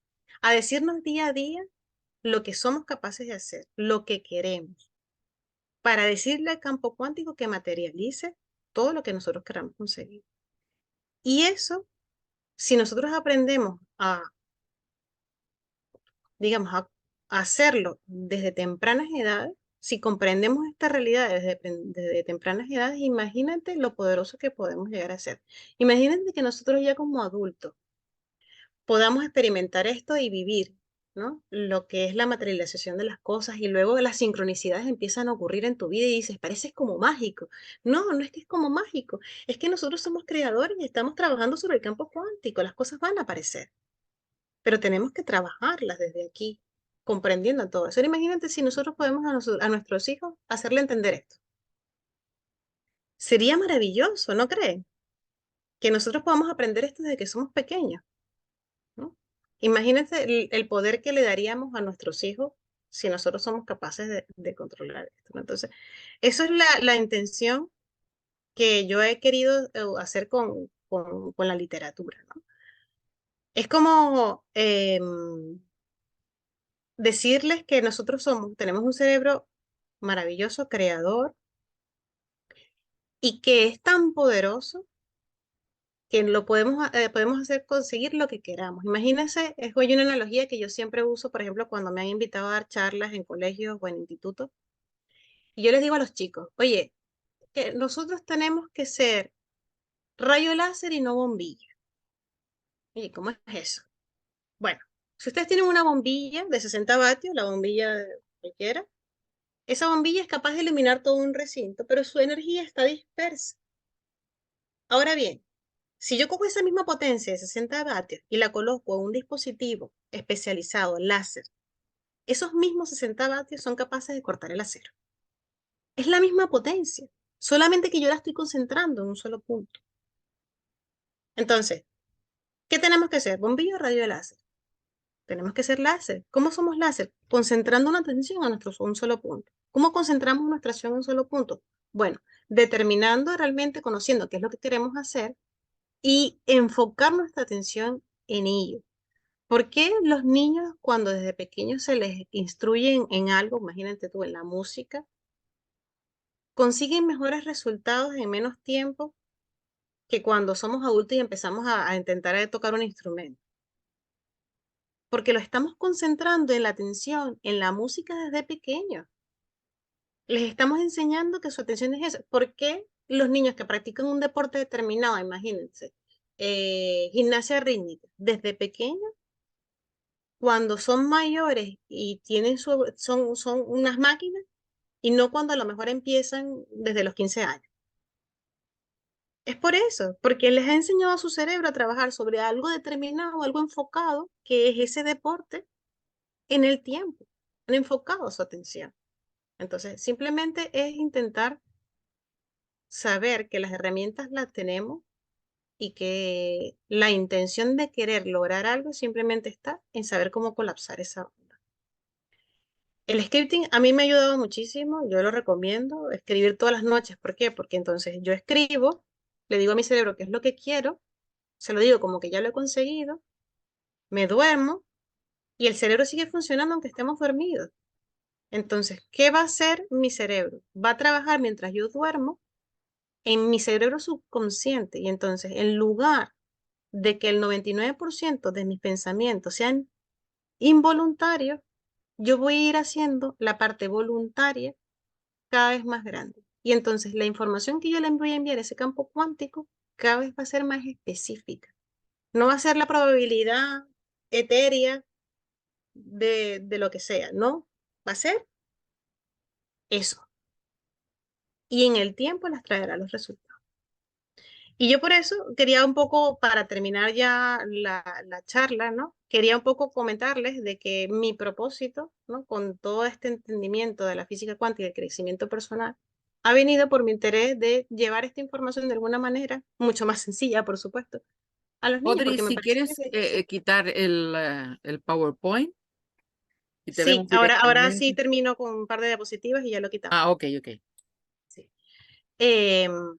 a decirnos día a día lo que somos capaces de hacer, lo que queremos, para decirle al campo cuántico que materialice todo lo que nosotros queramos conseguir. Y eso, si nosotros aprendemos a, digamos, a hacerlo desde tempranas edades, si comprendemos esta realidad desde tempranas edades, imagínate lo poderoso que podemos llegar a ser. Imagínate que nosotros ya como adultos podamos experimentar esto y vivir, ¿no? Lo que es la materialización de las cosas y luego las sincronicidades empiezan a ocurrir en tu vida y dices, parece como mágico. No, no es que es como mágico, es que nosotros somos creadores y estamos trabajando sobre el campo cuántico, las cosas van a aparecer, pero tenemos que trabajarlas desde aquí, comprendiendo todo eso. Ahora imagínate si nosotros podemos a nuestros hijos hacerle entender esto. Sería maravilloso, ¿no creen? Que nosotros podamos aprender esto desde que somos pequeños, ¿no? Imagínense el poder que le daríamos a nuestros hijos si nosotros somos capaces de controlar esto, ¿no? Entonces, eso es la intención que yo he querido hacer con la literatura, ¿no? Es como decirles que nosotros tenemos un cerebro maravilloso, creador, y que es tan poderoso que podemos hacer conseguir lo que queramos. Imagínense, hay una analogía que yo siempre uso, por ejemplo, cuando me han invitado a dar charlas en colegios o en institutos, y yo les digo a los chicos, oye, que nosotros tenemos que ser rayo láser y no bombilla. Oye, ¿cómo es eso? Bueno, si ustedes tienen una bombilla de 60 vatios, la bombilla cualquiera, esa bombilla es capaz de iluminar todo un recinto, pero su energía está dispersa. Ahora bien, si yo cojo esa misma potencia de 60 vatios y la coloco en un dispositivo especializado, láser, esos mismos 60 vatios son capaces de cortar el acero. Es la misma potencia, solamente que yo la estoy concentrando en un solo punto. Entonces, ¿qué tenemos que hacer? ¿Bombillo o radio de láser? Tenemos que ser láser. ¿Cómo somos láser? Concentrando una atención a un solo punto. ¿Cómo concentramos nuestra acción en un solo punto? Bueno, determinando realmente, conociendo qué es lo que queremos hacer y enfocar nuestra atención en ello. ¿Por qué los niños cuando desde pequeños se les instruyen en algo, imagínate tú, en la música, consiguen mejores resultados en menos tiempo que cuando somos adultos y empezamos a intentar tocar un instrumento? Porque lo estamos concentrando en la atención, en la música desde pequeños. Les estamos enseñando que su atención es esa. ¿Por qué los niños que practican un deporte determinado, imagínense, gimnasia rítmica, desde pequeños, cuando son mayores y son unas máquinas, y no cuando a lo mejor empiezan desde los 15 años? Es por eso, porque les ha enseñado a su cerebro a trabajar sobre algo determinado, algo enfocado, que es ese deporte en el tiempo, han enfocado su atención. Entonces, simplemente es intentar saber que las herramientas las tenemos y que la intención de querer lograr algo simplemente está en saber cómo colapsar esa onda. El scripting a mí me ha ayudado muchísimo, yo lo recomiendo, escribir todas las noches. ¿Por qué? Porque entonces yo escribo, le digo a mi cerebro qué es lo que quiero, se lo digo como que ya lo he conseguido, me duermo y el cerebro sigue funcionando aunque estemos dormidos. Entonces, ¿qué va a hacer mi cerebro? Va a trabajar mientras yo duermo en mi cerebro subconsciente y entonces en lugar de que el 99% de mis pensamientos sean involuntarios, yo voy a ir haciendo la parte voluntaria cada vez más grande. Y entonces la información que yo le voy a enviar a ese campo cuántico cada vez va a ser más específica. No va a ser la probabilidad etérea de lo que sea, no, va a ser eso. Y en el tiempo las traerá los resultados. Y yo por eso quería un poco, para terminar ya la charla, ¿no? Quería un poco comentarles de que mi propósito, ¿no? Con todo este entendimiento de la física cuántica y el crecimiento personal, ha venido por mi interés de llevar esta información de alguna manera, mucho más sencilla, por supuesto, a los niños, Audrey, porque me si parece quieres que quitar el PowerPoint y te sí, vemos ahora sí directamente. termino con un par de diapositivas y ya lo quitamos. Ah, ok, ok. Sí. Em,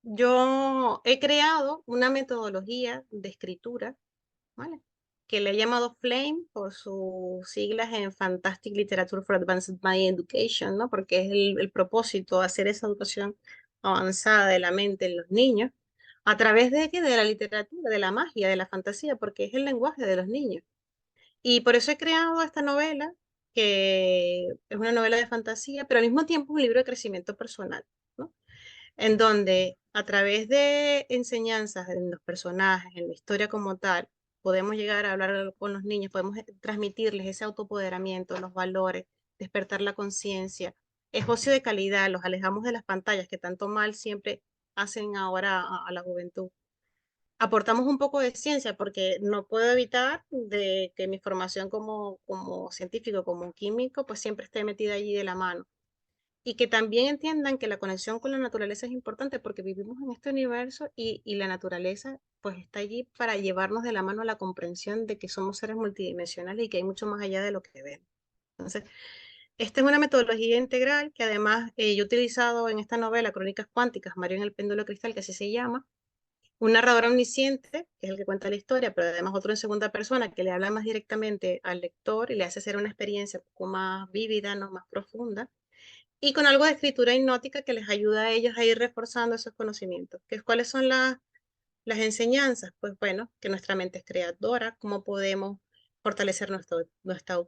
yo he creado una metodología de escritura, ¿vale? Que le he llamado FLAME por sus siglas en Fantastic Literature for Advanced Mind Education, ¿no? Porque es el propósito, hacer esa educación avanzada de la mente en los niños, a través de, ¿qué? De la literatura, de la magia, de la fantasía, porque es el lenguaje de los niños. Y por eso he creado esta novela, que es una novela de fantasía, pero al mismo tiempo es un libro de crecimiento personal, ¿no? En donde a través de enseñanzas en los personajes, en la historia como tal, podemos llegar a hablar con los niños, podemos transmitirles ese autopoderamiento, los valores, despertar la conciencia. Es ocio de calidad, los alejamos de las pantallas que tanto mal siempre hacen ahora a la juventud. Aportamos un poco de ciencia porque no puedo evitar de que mi formación como científico, como químico, pues siempre esté metida allí de la mano y que también entiendan que la conexión con la naturaleza es importante porque vivimos en este universo y la naturaleza pues está allí para llevarnos de la mano a la comprensión de que somos seres multidimensionales y que hay mucho más allá de lo que ven. Entonces, esta es una metodología integral que además yo he utilizado en esta novela, Crónicas Cuánticas, Mario en el péndulo cristal, que así se llama, un narrador omnisciente, que es el que cuenta la historia, pero además otro en segunda persona que le habla más directamente al lector y le hace hacer una experiencia un poco más vívida, no más profunda y con algo de escritura hipnótica que les ayuda a ellos a ir reforzando esos conocimientos. ¿Cuáles son las enseñanzas? Pues bueno, que nuestra mente es creadora, cómo podemos fortalecer nuestra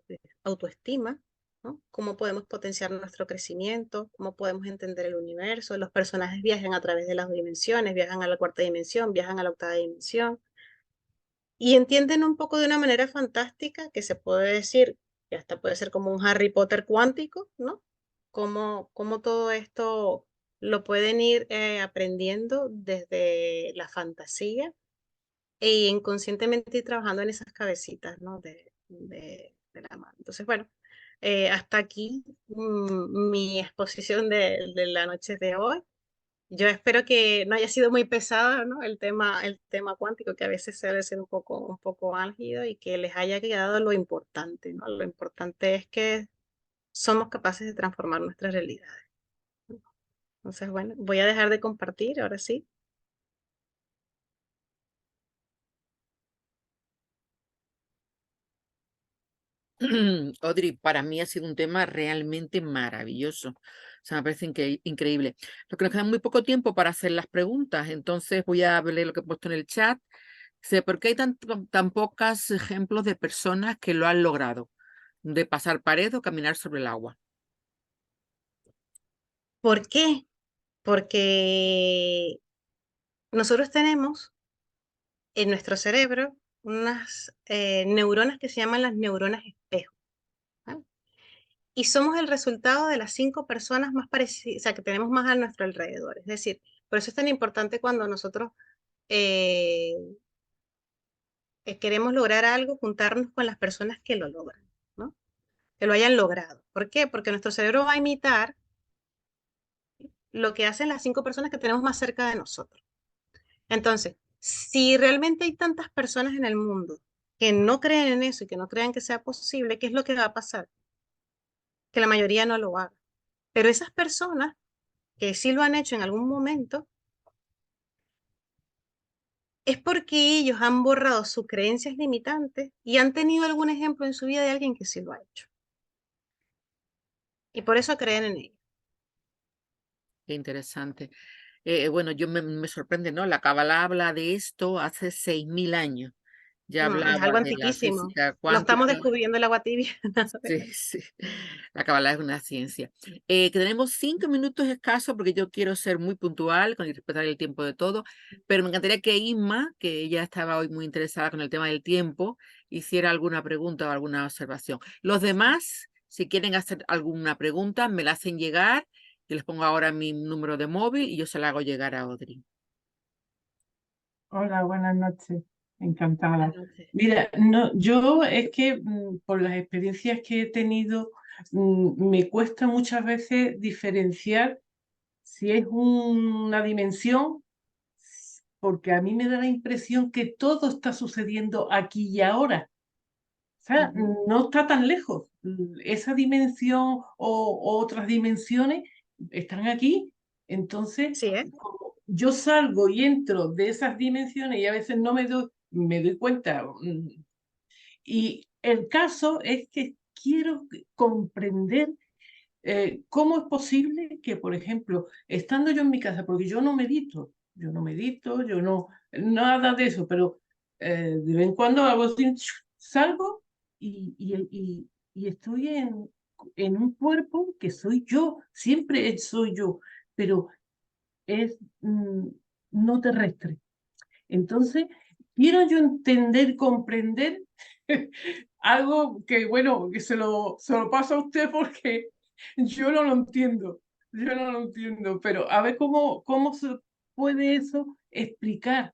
autoestima, ¿no? Cómo podemos potenciar nuestro crecimiento, cómo podemos entender el universo. Los personajes viajan a través de las dimensiones, viajan a la cuarta dimensión, viajan a la octava dimensión y entienden un poco de una manera fantástica que se puede decir, que hasta puede ser como un Harry Potter cuántico, ¿no? Cómo todo esto lo pueden ir aprendiendo desde la fantasía e inconscientemente ir trabajando en esas cabecitas, ¿no? De la mano. Entonces, bueno, hasta aquí mi exposición de la noche de hoy. Yo espero que no haya sido muy pesada, ¿no? El tema cuántico, que a veces suele ser un poco álgido y que les haya quedado lo importante, ¿no? Lo importante es que somos capaces de transformar nuestras realidades. Entonces, bueno, voy a dejar de compartir, ahora sí. Audrey, para mí ha sido un tema realmente maravilloso. O sea, me parece increíble. Lo que nos queda muy poco tiempo para hacer las preguntas, entonces voy a leer lo que he puesto en el chat. Sé por qué hay tan pocos ejemplos de personas que lo han logrado, de pasar pared o caminar sobre el agua. ¿Por qué? Porque nosotros tenemos en nuestro cerebro unas neuronas que se llaman las neuronas espejo, ¿vale? Y somos el resultado de las 5 personas más parecidas, o sea, que tenemos más a nuestro alrededor. Es decir, por eso es tan importante cuando nosotros eh, queremos lograr algo, juntarnos con las personas que lo logran, ¿no? Que lo hayan logrado. ¿Por qué? Porque nuestro cerebro va a imitar lo que hacen las 5 personas que tenemos más cerca de nosotros. Entonces, si realmente hay tantas personas en el mundo que no creen en eso y que no creen que sea posible, ¿qué es lo que va a pasar? Que la mayoría no lo haga. Pero esas personas que sí lo han hecho en algún momento, es porque ellos han borrado sus creencias limitantes y han tenido algún ejemplo en su vida de alguien que sí lo ha hecho. Y por eso creen en ello. Qué interesante. Bueno, me sorprende, ¿no? La Cábala habla de esto hace 6.000 años. Ya Es algo hablaba de la antiquísimo. física Lo estamos cuántica. descubriendo el agua tibia. Sí, sí. La Cábala es una ciencia. Que tenemos 5 minutos escasos porque yo quiero ser muy puntual con y respetar el tiempo de todo, pero me encantaría que Isma, que ella estaba hoy muy interesada con el tema del tiempo, hiciera alguna pregunta o alguna observación. Los demás, si quieren hacer alguna pregunta, me la hacen llegar. Yo les pongo ahora mi número de móvil y yo se la hago llegar a Audrey. Hola, buenas noches. Encantada. Entonces, Mira, no, yo es que por las experiencias que he tenido, me cuesta muchas veces diferenciar si es una dimensión, porque a mí me da la impresión que todo está sucediendo aquí y ahora. O sea, no está tan lejos. Esa dimensión o otras dimensiones están aquí. Entonces, sí, ¿eh? como yo salgo y entro de esas dimensiones y a veces no me doy cuenta. Y el caso es que quiero comprender cómo es posible que, por ejemplo, estando yo en mi casa, porque yo no medito, yo no, nada de eso, pero de vez en cuando hago así, salgo y estoy en un cuerpo que soy yo, siempre soy yo, pero es no terrestre. Entonces, quiero yo entender, comprender algo que, bueno, que se lo paso a usted porque yo no lo entiendo. Yo no lo entiendo, pero a ver cómo se puede eso explicar.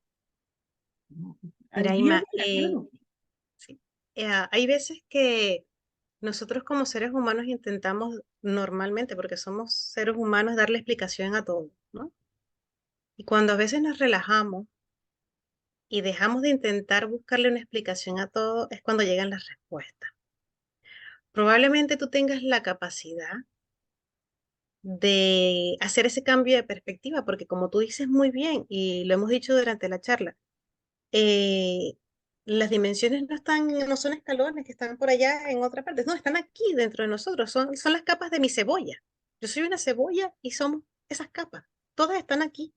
Mira, Ima, Entiendo, claro. sí. Hay veces que nosotros como seres humanos intentamos normalmente, porque somos seres humanos, darle explicación a todo, ¿no? Y cuando a veces nos relajamos y dejamos de intentar buscarle una explicación a todo, es cuando llegan las respuestas. Probablemente tú tengas la capacidad de hacer ese cambio de perspectiva, porque como tú dices muy bien, y lo hemos dicho durante la charla, eh, las dimensiones no están, no son escalones que están por allá en otra parte, no, están aquí dentro de nosotros, son las capas de mi cebolla. Yo soy una cebolla y somos esas capas, todas están aquí.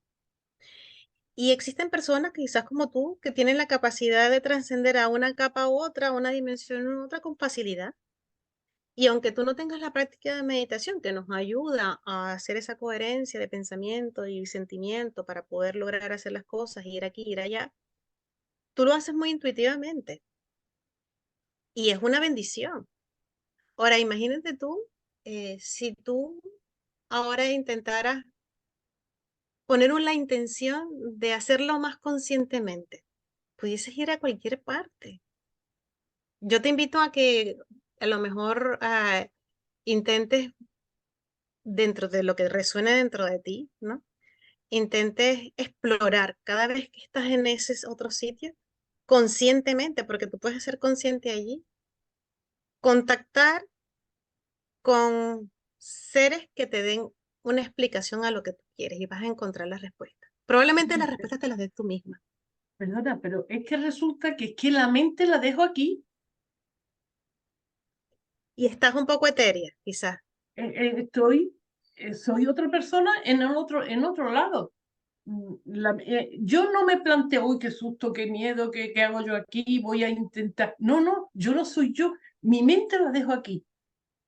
Y existen personas, quizás como tú, que tienen la capacidad de trascender a una capa u otra, a una dimensión u otra con facilidad. Y aunque tú no tengas la práctica de meditación que nos ayuda a hacer esa coherencia de pensamiento y sentimiento para poder lograr hacer las cosas, ir aquí, ir allá, tú lo haces muy intuitivamente y es una bendición. Ahora, imagínate tú, si tú ahora intentaras poner la intención de hacerlo más conscientemente, pudieses ir a cualquier parte. Yo te invito a que a lo mejor intentes dentro de lo que resuene dentro de ti, ¿no? Intentes explorar cada vez que estás en ese otro sitio conscientemente, porque tú puedes ser consciente allí, contactar con seres que te den una explicación a lo que tú quieres y vas a encontrar las respuestas. Probablemente las respuestas te las des tú misma. Perdona, pero es que resulta que es que la mente la dejo aquí. Y estás un poco etérea, quizás. Estoy, soy otra persona en otro lado. Yo no me planteo, uy, qué susto, qué miedo, qué hago yo aquí, voy a intentar. No, no, yo no soy yo. Mi mente la dejo aquí.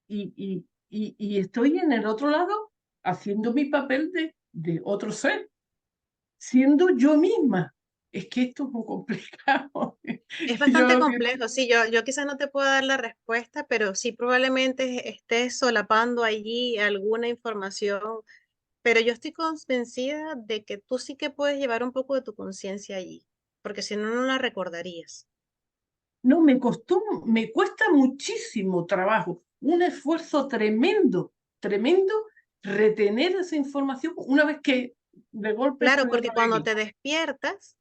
Y estoy en el otro lado haciendo mi papel de otro ser, siendo yo misma. Es que esto es muy complicado. Es Yo bastante lo que complejo, sí, yo quizás no te puedo dar la respuesta, pero sí probablemente estés solapando allí alguna información, pero yo estoy convencida de que tú sí que puedes llevar un poco de tu conciencia allí, porque si no, no la recordarías. no, me cuesta muchísimo trabajo, un esfuerzo tremendo, tremendo, retener esa información una vez que de golpe Claro, se porque cuando desvanece. te despiertas,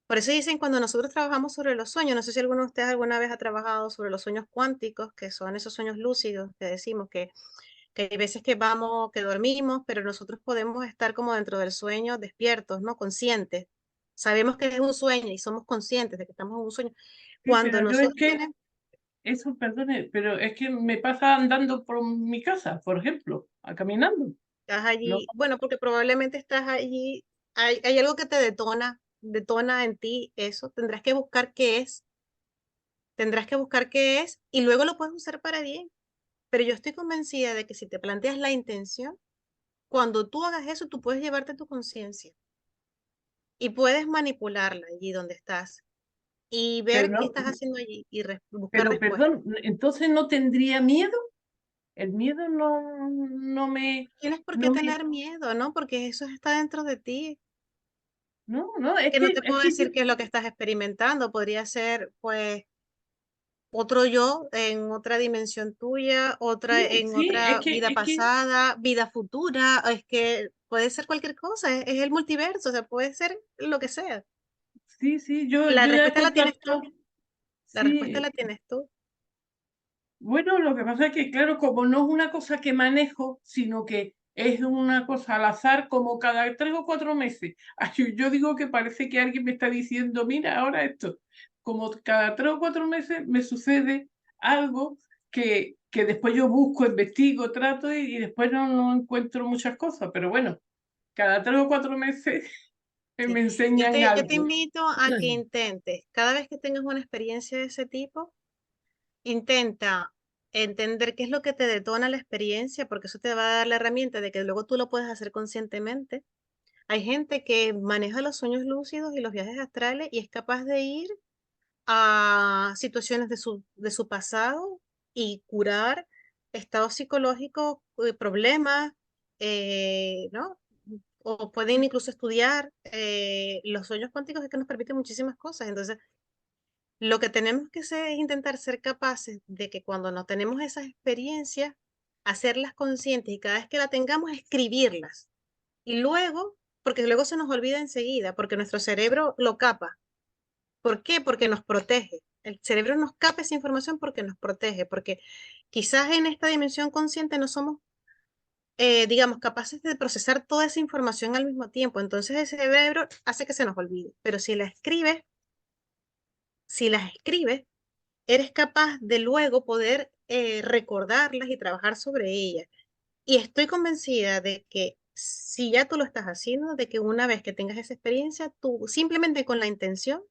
por eso dicen cuando nosotros trabajamos sobre los sueños, no sé si alguno de ustedes alguna vez ha trabajado sobre los sueños cuánticos, que son esos sueños lúcidos que decimos que hay veces que vamos, que dormimos, pero nosotros podemos estar como dentro del sueño despiertos, ¿no? Conscientes. Sabemos que es un sueño y somos conscientes de que estamos en un sueño. Sí, Cuando pero yo es nosotros que, tenemos, eso, perdone, pero es que me pasa andando por mi casa, por ejemplo, caminando. estás No, allí, bueno, porque probablemente estás allí, hay algo que te detona en ti eso, tendrás que buscar qué es y luego lo puedes usar para bien. Pero yo estoy convencida de que si te planteas la intención, cuando tú hagas eso, tú puedes llevarte tu conciencia y puedes manipularla allí donde estás y pero ver qué no, estás haciendo allí y buscar pero respuestas. perdón, entonces no tendría miedo. El miedo no me, Tienes por qué no me, tener miedo, ¿no? Porque eso está dentro de ti. no, Que no te es puedo que yo, decir qué es lo que estás experimentando. Podría ser, pues, otro yo en otra dimensión tuya, otra sí, en sí, otra vida es que, pasada, vida futura. Es que puede ser cualquier cosa. Es el multiverso, o sea, puede ser lo que sea. sí, sí, La yo ya he respuesta la tienes contactado, tú. La respuesta sí, la tienes tú. bueno, lo que pasa es que, claro, como no es una cosa que manejo, sino que es una cosa al azar, como cada 3 o 4 meses. Ay, yo digo que parece que alguien me está diciendo, mira, ahora esto. Como cada 3 o 4 meses me sucede algo que después yo busco, investigo, trato y después no encuentro muchas cosas. Pero bueno, cada 3 o 4 meses Sí. me enseñan Yo te algo. invito a que intentes, cada vez que tengas una experiencia de ese tipo, intenta entender qué es lo que te detona la experiencia, porque eso te va a dar la herramienta de que luego tú lo puedes hacer conscientemente. Hay gente que maneja los sueños lúcidos y los viajes astrales y es capaz de ir a situaciones de su pasado y curar estados psicológicos, problemas, ¿no? O pueden incluso estudiar los sueños cuánticos, es que nos permiten muchísimas cosas. Entonces, lo que tenemos que hacer es intentar ser capaces de que cuando no tenemos esas experiencias, hacerlas conscientes y cada vez que la tengamos, escribirlas. Y luego, porque luego se nos olvida enseguida, porque nuestro cerebro lo capa. ¿Por qué? Porque nos protege. El cerebro nos capa esa información porque nos protege, porque quizás en esta dimensión consciente no somos, digamos, capaces de procesar toda esa información al mismo tiempo. Entonces el cerebro hace que se nos olvide. Pero si las escribes, eres capaz de luego poder recordarlas y trabajar sobre ellas. Y estoy convencida de que si ya tú lo estás haciendo, de que una vez que tengas esa experiencia, tú simplemente con la intención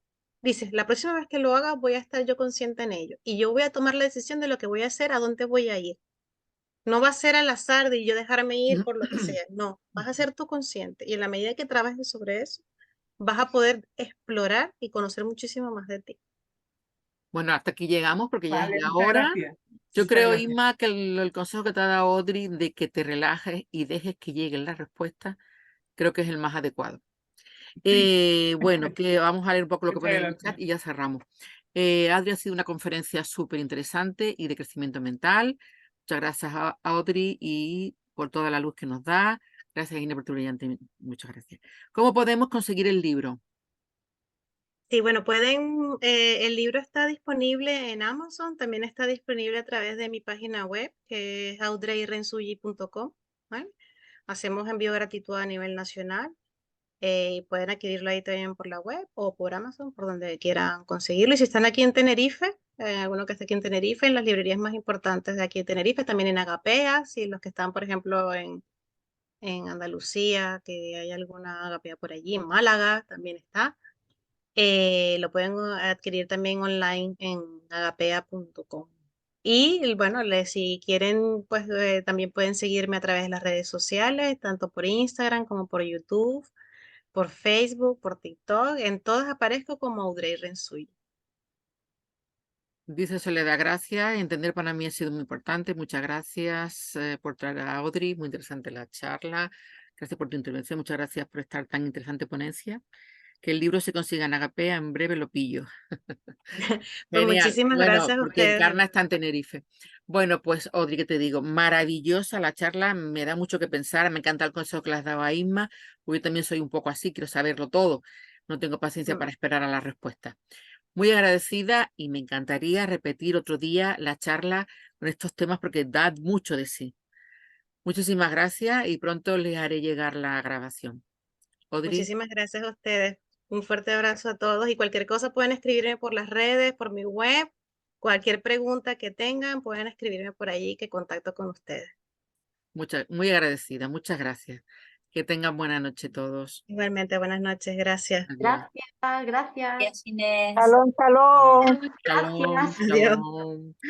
dices, la próxima vez que lo haga voy a estar yo consciente en ello y yo voy a tomar la decisión de lo que voy a hacer, a dónde voy a ir. No va a ser al azar de yo dejarme ir por lo que sea, no, vas a ser tú consciente y en la medida que trabajes sobre eso, vas a poder explorar y conocer muchísimo más de ti. Bueno, hasta aquí llegamos porque ya es Vale, la muchas hora. gracias. Yo Muchas creo, gracias. Isma, que el consejo que te ha dado Audrey de que te relajes y dejes que lleguen las respuestas, creo que es el más adecuado. Sí, Bueno, que vamos a leer un poco lo que muchas pone en el chat gracias. y ya cerramos. Adri, ha sido una conferencia súper interesante y de crecimiento mental. Muchas gracias a Audrey y por toda la luz que nos da. Gracias, Inés, por tu brillante. Muchas gracias. ¿Cómo podemos conseguir el libro? Sí, bueno, el libro está disponible en Amazon, también está disponible a través de mi página web, que es audreyrensuyi.com, ¿vale? Hacemos envío gratuito a nivel nacional y pueden adquirirlo ahí también por la web o por Amazon, por donde quieran conseguirlo. Y si están aquí en Tenerife, alguno que esté aquí en Tenerife, en las librerías más importantes de aquí en Tenerife, también en Agapea, si los que están, por ejemplo, en Andalucía, que hay alguna Agapea por allí, en Málaga también está. Lo pueden adquirir también online en agapea.com. Y bueno, si quieren, pues también pueden seguirme a través de las redes sociales, tanto por Instagram como por YouTube, por Facebook, por TikTok. En todas aparezco como Audrey Rensuy. Dice Soledad, gracias. Entender para mí ha sido muy importante. Muchas gracias por traer a Audrey. Muy interesante la charla. Gracias por tu intervención. Muchas gracias por esta tan interesante ponencia. que el libro se consiga en Agapea, en breve lo pillo. Pues Genial. muchísimas Bueno, gracias a porque ustedes. Encarna está en Tenerife. Bueno, pues Audrey, ¿qué te digo? Maravillosa la charla, me da mucho que pensar, me encanta el consejo que le has dado a Isma, porque yo también soy un poco así, quiero saberlo todo, no tengo paciencia para esperar a la respuesta. Muy agradecida y me encantaría repetir otro día la charla con estos temas porque da mucho de sí. Muchísimas gracias y pronto les haré llegar la grabación. Audrey, Muchísimas gracias a ustedes. Un fuerte abrazo a todos y cualquier cosa pueden escribirme por las redes, por mi web. Cualquier pregunta que tengan, pueden escribirme por allí que contacto con ustedes. muy agradecida, muchas gracias. Que tengan buena noche todos. Igualmente, buenas noches. Gracias. Adiós. Gracias. Gracias, Inés. Shalom, shalom. Shalom, Adiós. shalom.